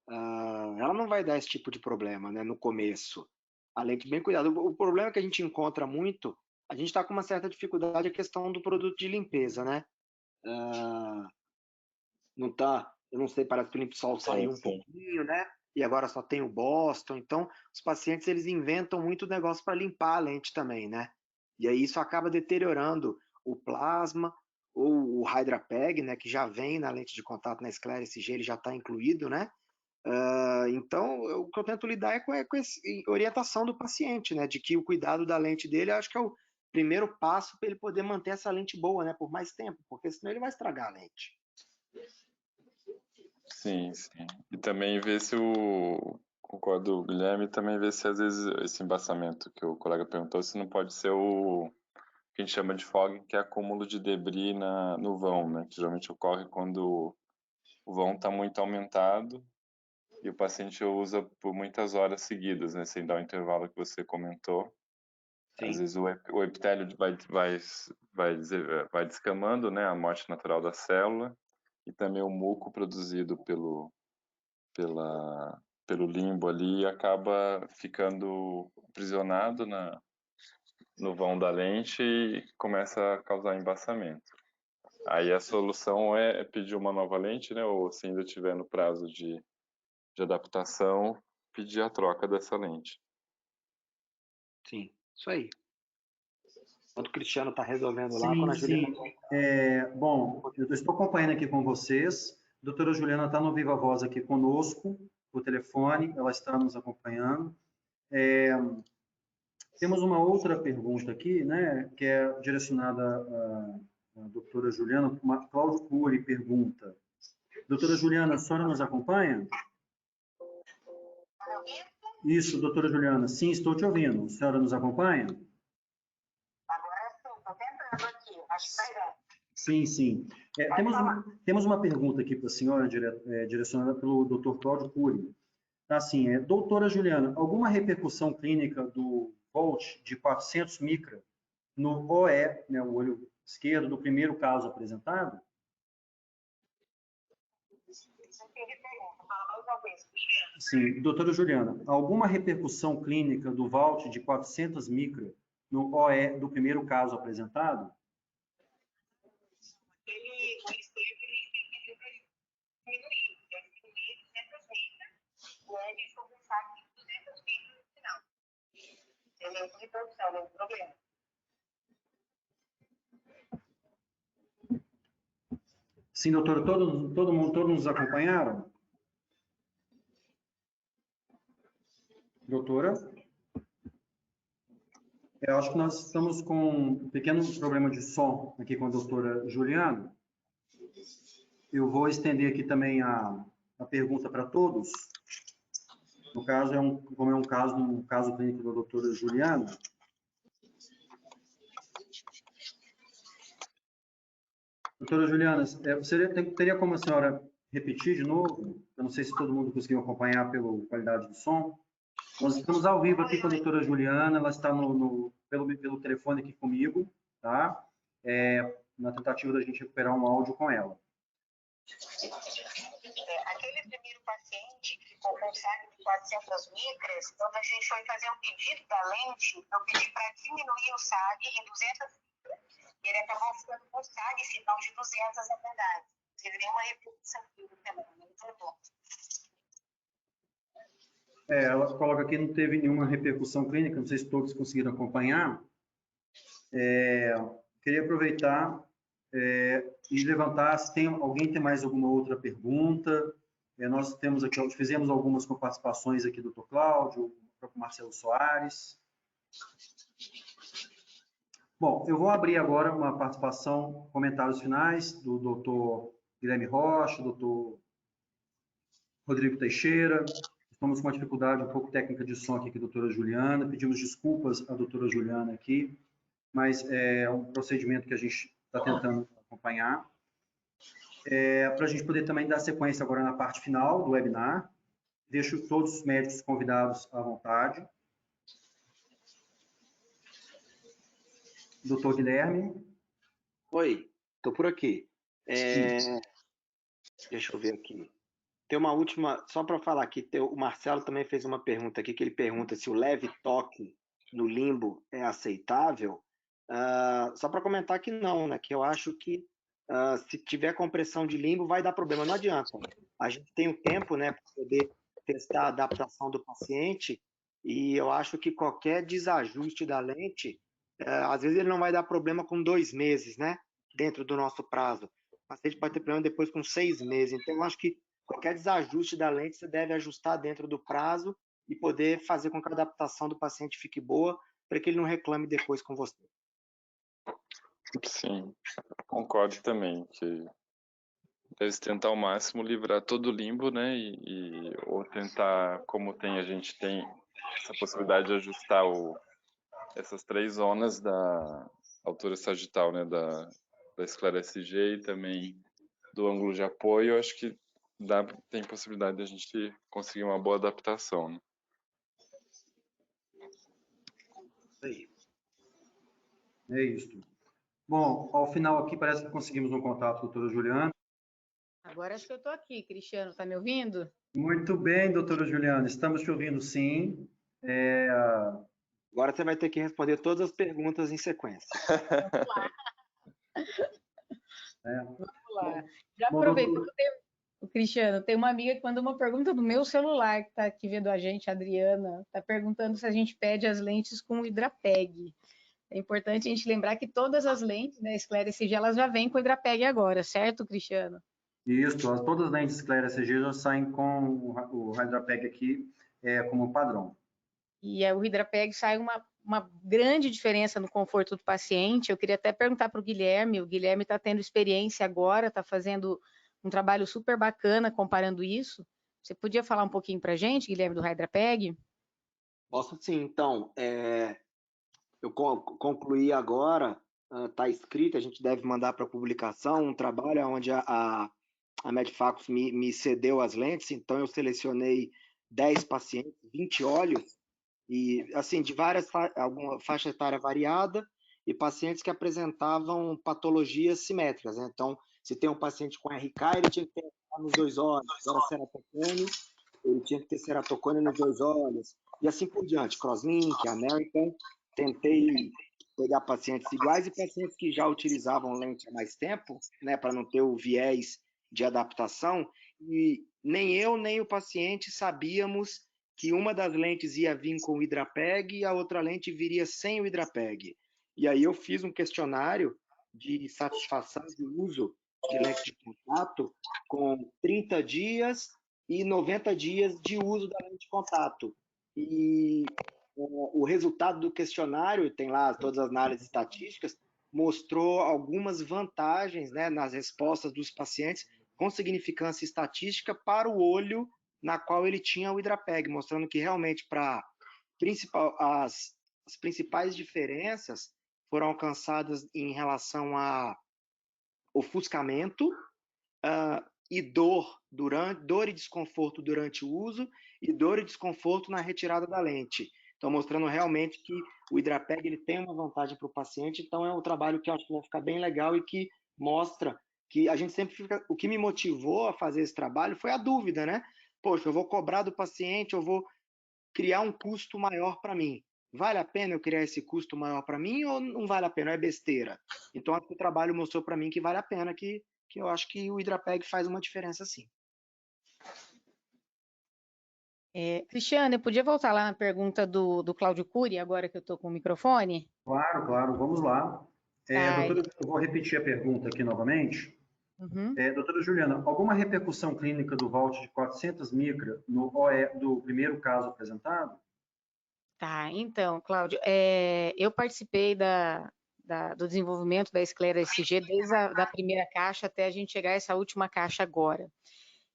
ela não vai dar esse tipo de problema, né? No começo. A lente bem cuidada. O problema que a gente encontra muito, a gente está com uma certa dificuldade a questão do produto de limpeza, né? Não tá, eu não sei, parece que o Limp-Sol saiu um pouquinho, né? E agora só tem o Boston. Então, os pacientes eles inventam muito negócio para limpar a lente também, né? E aí isso acaba deteriorando o plasma ou o HydraPeg, né? Que já vem na lente de contato na Sclaris G, ele já está incluído, né? Então, o que eu tento lidar é com essa orientação do paciente, né? De que o cuidado da lente dele, eu acho que é o primeiro passo para ele poder manter essa lente boa, né? Por mais tempo, porque senão ele vai estragar a lente. Sim, sim. E também ver se concordo, Guilherme, também ver se às vezes esse embaçamento que o colega perguntou, se não pode ser o que a gente chama de fog, que é acúmulo de debris no vão, né? Que geralmente ocorre quando o vão está muito aumentado e o paciente usa por muitas horas seguidas, né? Sem dar o intervalo que você comentou. Sim. Às vezes o epitélio vai descamando, né? A morte natural da célula, e também o muco produzido pelo limbo ali acaba ficando aprisionado no vão da lente e começa a causar embaçamento. Aí a solução é pedir uma nova lente, né? Ou se ainda tiver no prazo de adaptação, pedir a troca dessa lente. Sim, isso aí. Enquanto o Cristiano está resolvendo lá, Sim, quando a Juliana... sim. Bom, eu estou acompanhando aqui com vocês. A doutora Juliana está no Viva Voz aqui conosco, por telefone, ela está nos acompanhando. Temos uma outra pergunta aqui, né, que é direcionada à doutora Juliana. Cláudio Cury pergunta: doutora Juliana, a senhora nos acompanha? Isso, doutora Juliana. Sim, estou te ouvindo. A senhora nos acompanha? Agora sim, estou tentando aqui. Acho que vai dar. Sim, sim. Temos uma pergunta aqui para a senhora, direcionada pelo Dr. Cláudio Cury. Tá assim, doutora Juliana, alguma repercussão clínica do Volt de 400 micra no OE, né, o olho esquerdo, do primeiro caso apresentado? Sim, doutora Juliana, alguma repercussão clínica do Volt de 400 micra no OE do primeiro caso apresentado? Ele pediu para ele diminuir. Ele diminuiu 200 micras, o Ed começar com 200 micras no final. Excelente introdução, não tem problema. Sim, doutora, todos nos acompanharam? Doutora? Eu acho que nós estamos com um pequeno problema de som aqui com a doutora Juliana. Eu vou estender aqui também a pergunta para todos. No caso, como é um caso clínico da doutora Juliana. Doutora Juliana, teria como a senhora repetir de novo? Eu não sei se todo mundo conseguiu acompanhar pela qualidade do som. Nós estamos ao vivo aqui com a doutora Juliana, ela está pelo telefone aqui comigo, tá? Na tentativa da gente recuperar um áudio com ela. Aquele primeiro paciente que ficou com SAG de 400 micras, quando a gente foi fazer o pedido da lente, eu pedi para diminuir o SAG em 200 micras. Ele acabou ficando com SAG final de 200, na verdade. Teve nenhuma repercussão também, muito bom. Ela coloca aqui, não teve nenhuma repercussão clínica, não sei se todos conseguiram acompanhar. Queria aproveitar e levantar, se alguém tem mais alguma outra pergunta. Nós temos aqui, fizemos algumas com participações aqui do Dr. Cláudio, o próprio Marcelo Soares. Bom, eu vou abrir agora uma participação, comentários finais do Dr. Guilherme Rocha, Dr. Rodrigo Teixeira. Estamos com uma dificuldade um pouco técnica de som aqui com a doutora Juliana. Pedimos desculpas à doutora Juliana aqui, mas é um procedimento que a gente está tentando acompanhar. Para a gente poder também dar sequência agora na parte final do webinar. Deixo todos os médicos convidados à vontade. Doutor Guilherme. Oi, estou por aqui. Deixa eu ver aqui. Tem uma última, só para falar aqui, o Marcelo também fez uma pergunta aqui, que ele pergunta se o leve toque no limbo é aceitável. Só para comentar que não, né? Que eu acho que se tiver compressão de limbo vai dar problema, não adianta. A gente tem o tempo, né, para poder testar a adaptação do paciente e eu acho que qualquer desajuste da lente, às vezes ele não vai dar problema com 2 meses, né? Dentro do nosso prazo. O paciente pode ter problema depois com 6 meses. Então, eu acho que qualquer desajuste da lente você deve ajustar dentro do prazo e poder fazer com que a adaptação do paciente fique boa para que ele não reclame depois com você. Sim, concordo também que deve tentar ao máximo livrar todo o limbo, né? Ou tentar, como a gente tem essa possibilidade de ajustar essas 3 zonas da altura sagital, né? Da esclera SG e também do ângulo de apoio, acho que tem possibilidade de a gente conseguir uma boa adaptação, né? É isso. Bom, ao final aqui parece que conseguimos um contato com a doutora Juliana. Agora acho que eu estou aqui, Cristiano, está me ouvindo? Muito bem, doutora Juliana, estamos te ouvindo sim. Agora você vai ter que responder todas as perguntas em sequência. Vamos lá. Vamos lá. Já aproveitando, o Cristiano, tem uma amiga que mandou uma pergunta do meu celular, que está aqui vendo a gente, a Adriana, está perguntando se a gente pede as lentes com HidraPeg. É importante a gente lembrar que todas as lentes, né, Sclera SG, elas já vêm com HidraPeg agora, certo, Cristiano? Isso, todas as lentes Sclera SG já saem com o HidraPeg aqui como padrão. E o HidraPeg sai uma grande diferença no conforto do paciente. Eu queria até perguntar para o Guilherme está tendo experiência agora, está fazendo um trabalho super bacana comparando isso. Você podia falar um pouquinho para a gente, Guilherme, do HidraPeg? Posso sim, então, eu concluí agora, está escrito, a gente deve mandar para publicação, um trabalho onde a Medfacus me cedeu as lentes, então eu selecionei 10 pacientes, 20 olhos, e assim, de alguma faixa etária variada, e pacientes que apresentavam patologias simétricas, né? Então, se tem um paciente com RK, ele tinha que ter nos 2 olhos, era ceratocone, ele tinha que ter ceratocone nos 2 olhos, e assim por diante, Crosslink, American, tentei pegar pacientes iguais e pacientes que já utilizavam lente há mais tempo, né, para não ter o viés de adaptação, e nem eu nem o paciente sabíamos que uma das lentes ia vir com o Hidrapeg e a outra lente viria sem o Hidrapeg. E aí eu fiz um questionário de satisfação de uso de lente de contato com 30 dias e 90 dias de uso da lente de contato. E o resultado do questionário, tem lá todas as análises estatísticas, mostrou algumas vantagens, né, nas respostas dos pacientes com significância estatística para o olho na qual ele tinha o Hidrapeg, mostrando que realmente as principais diferenças foram alcançadas em relação a ofuscamento e dor e desconforto durante o uso e dor e desconforto na retirada da lente. Então, mostrando realmente que o Hidrapeg ele tem uma vantagem para o paciente. Então, é um trabalho que eu acho que vai ficar bem legal e que mostra que a gente sempre fica... O que me motivou a fazer esse trabalho foi a dúvida, né? Poxa, eu vou cobrar do paciente, eu vou criar um custo maior para mim. Vale a pena eu criar esse custo maior para mim ou não vale a pena? É besteira. Então, o trabalho mostrou para mim que vale a pena, que eu acho que o Hidrapeg faz uma diferença sim. Cristiano, eu podia voltar lá na pergunta do Cláudio Cury, agora que eu estou com o microfone? Claro, claro, vamos lá. Doutora, eu vou repetir a pergunta aqui novamente. Uhum. Doutora Juliana, alguma repercussão clínica do VALT de 400 micra no OE do primeiro caso apresentado? Tá, então, Cláudio, eu participei do desenvolvimento da esclera SG desde a primeira caixa até a gente chegar a essa última caixa agora.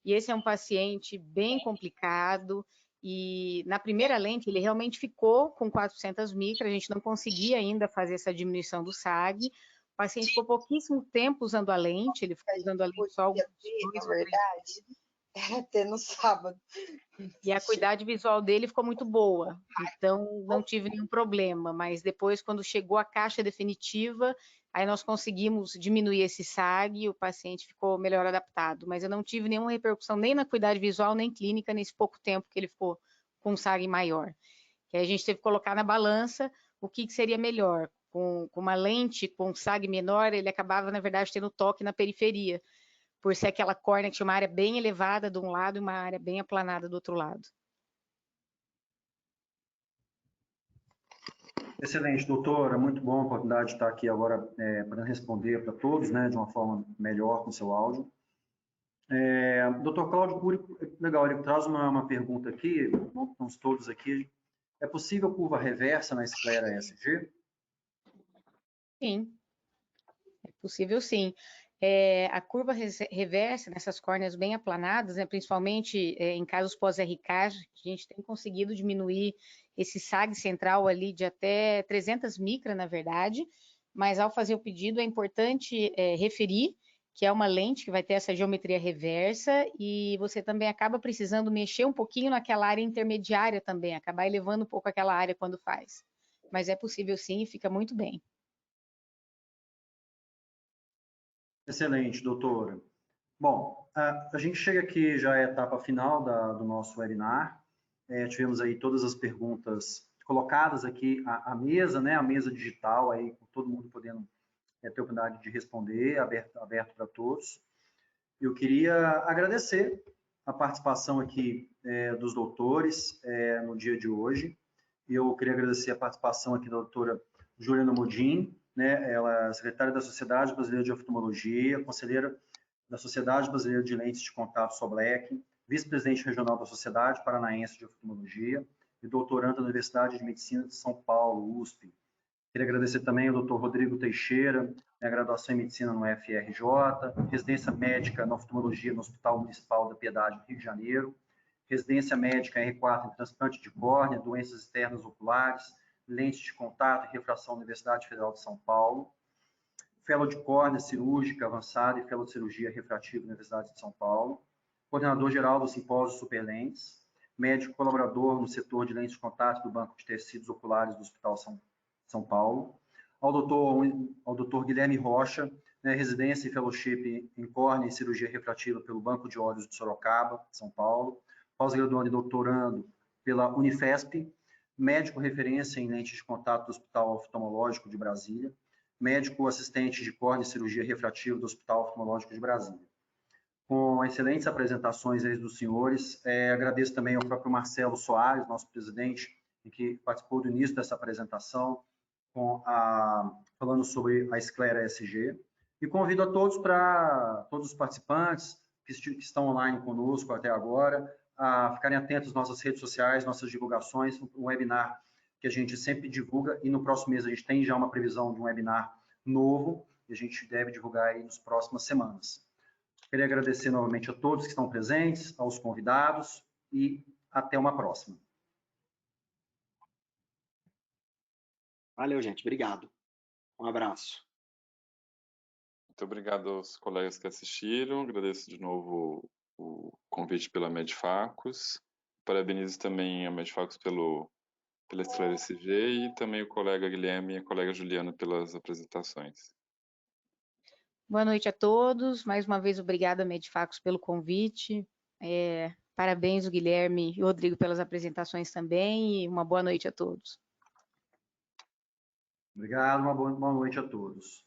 E esse é um paciente bem complicado, e na primeira lente ele realmente ficou com 400 micra, a gente não conseguia ainda fazer essa diminuição do SAG. O paciente ficou pouquíssimo tempo usando a lente, ele ficou usando a lente só alguns dias, na verdade, era até no sábado. E a acuidade visual dele ficou muito boa, então não tive nenhum problema, mas depois, quando chegou a caixa definitiva, aí nós conseguimos diminuir esse SAG e o paciente ficou melhor adaptado, mas eu não tive nenhuma repercussão nem na acuidade visual, nem clínica, nesse pouco tempo que ele ficou com um SAG maior. Que aí a gente teve que colocar na balança o que seria melhor. Com uma lente com SAG menor, ele acabava, na verdade, tendo toque na periferia, por ser aquela córnea que tinha uma área bem elevada de um lado e uma área bem aplanada do outro lado. Excelente, doutora. Muito bom a oportunidade de estar aqui agora para responder para todos, né, de uma forma melhor com seu áudio. Doutor Cláudio Cury, legal, ele traz uma pergunta aqui, estamos todos aqui. É possível curva reversa na esclera SG? Sim, é possível sim. A curva reversa nessas córneas bem aplanadas, né, principalmente em casos pós-RK, a gente tem conseguido diminuir esse SAG central ali de até 300 micra, na verdade, mas ao fazer o pedido é importante referir que é uma lente que vai ter essa geometria reversa e você também acaba precisando mexer um pouquinho naquela área intermediária também, acabar elevando um pouco aquela área quando faz. Mas é possível sim e fica muito bem. Excelente, doutora. Bom, a gente chega aqui já à etapa final do nosso webinar. Tivemos aí todas as perguntas colocadas aqui à mesa, né? A mesa digital, aí, com todo mundo podendo ter a oportunidade de responder, aberto para todos. Eu queria agradecer a participação aqui dos doutores no dia de hoje. Eu queria agradecer a participação aqui da doutora Juliana Modin, né? Ela é secretária da Sociedade Brasileira de Oftalmologia, conselheira da Sociedade Brasileira de Lentes de Contato Soblec, vice-presidente regional da Sociedade Paranaense de Oftalmologia e doutoranda da Universidade de Medicina de São Paulo, USP. Queria agradecer também ao Dr. Rodrigo Teixeira, a graduação em Medicina no FRJ, residência médica na oftalmologia no Hospital Municipal da Piedade, no Rio de Janeiro, residência médica R4 em transplante de córnea, doenças externas oculares, lentes de contato e refração na Universidade Federal de São Paulo, fellow de córnea cirúrgica avançada e fellow de cirurgia refrativa na Universidade de São Paulo, coordenador geral do simpósio Superlentes, médico colaborador no setor de lentes de contato do Banco de Tecidos Oculares do Hospital São Paulo, ao doutor Guilherme Rocha, né, residência e fellowship em córnea e cirurgia refrativa pelo Banco de Olhos de Sorocaba, São Paulo, pós-graduando e doutorando pela Unifesp, médico referência em lentes de contato do Hospital Oftalmológico de Brasília, médico assistente de córnea e cirurgia refrativa do Hospital Oftalmológico de Brasília. com excelentes apresentações aí dos senhores. Agradeço também ao próprio Marcelo Soares, nosso presidente, que participou do início dessa apresentação, falando sobre a Sclera ESG. E convido a todos todos os participantes que estão online conosco até agora, a ficarem atentos às nossas redes sociais, nossas divulgações, um webinar que a gente sempre divulga, e no próximo mês a gente tem já uma previsão de um webinar novo, e a gente deve divulgar aí nas próximas semanas. Queria agradecer novamente a todos que estão presentes, aos convidados, e até uma próxima. Valeu, gente. Obrigado. Um abraço. Muito obrigado aos colegas que assistiram. Agradeço de novo o convite pela Medfacus. Parabenizo também a Medfacus pela Sclera ESG e também o colega Guilherme e a colega Juliana pelas apresentações. Boa noite a todos. Mais uma vez, obrigada, Medfacus, pelo convite. Parabéns, o Guilherme e o Rodrigo, pelas apresentações também. E uma boa noite a todos. Obrigado, uma boa noite a todos.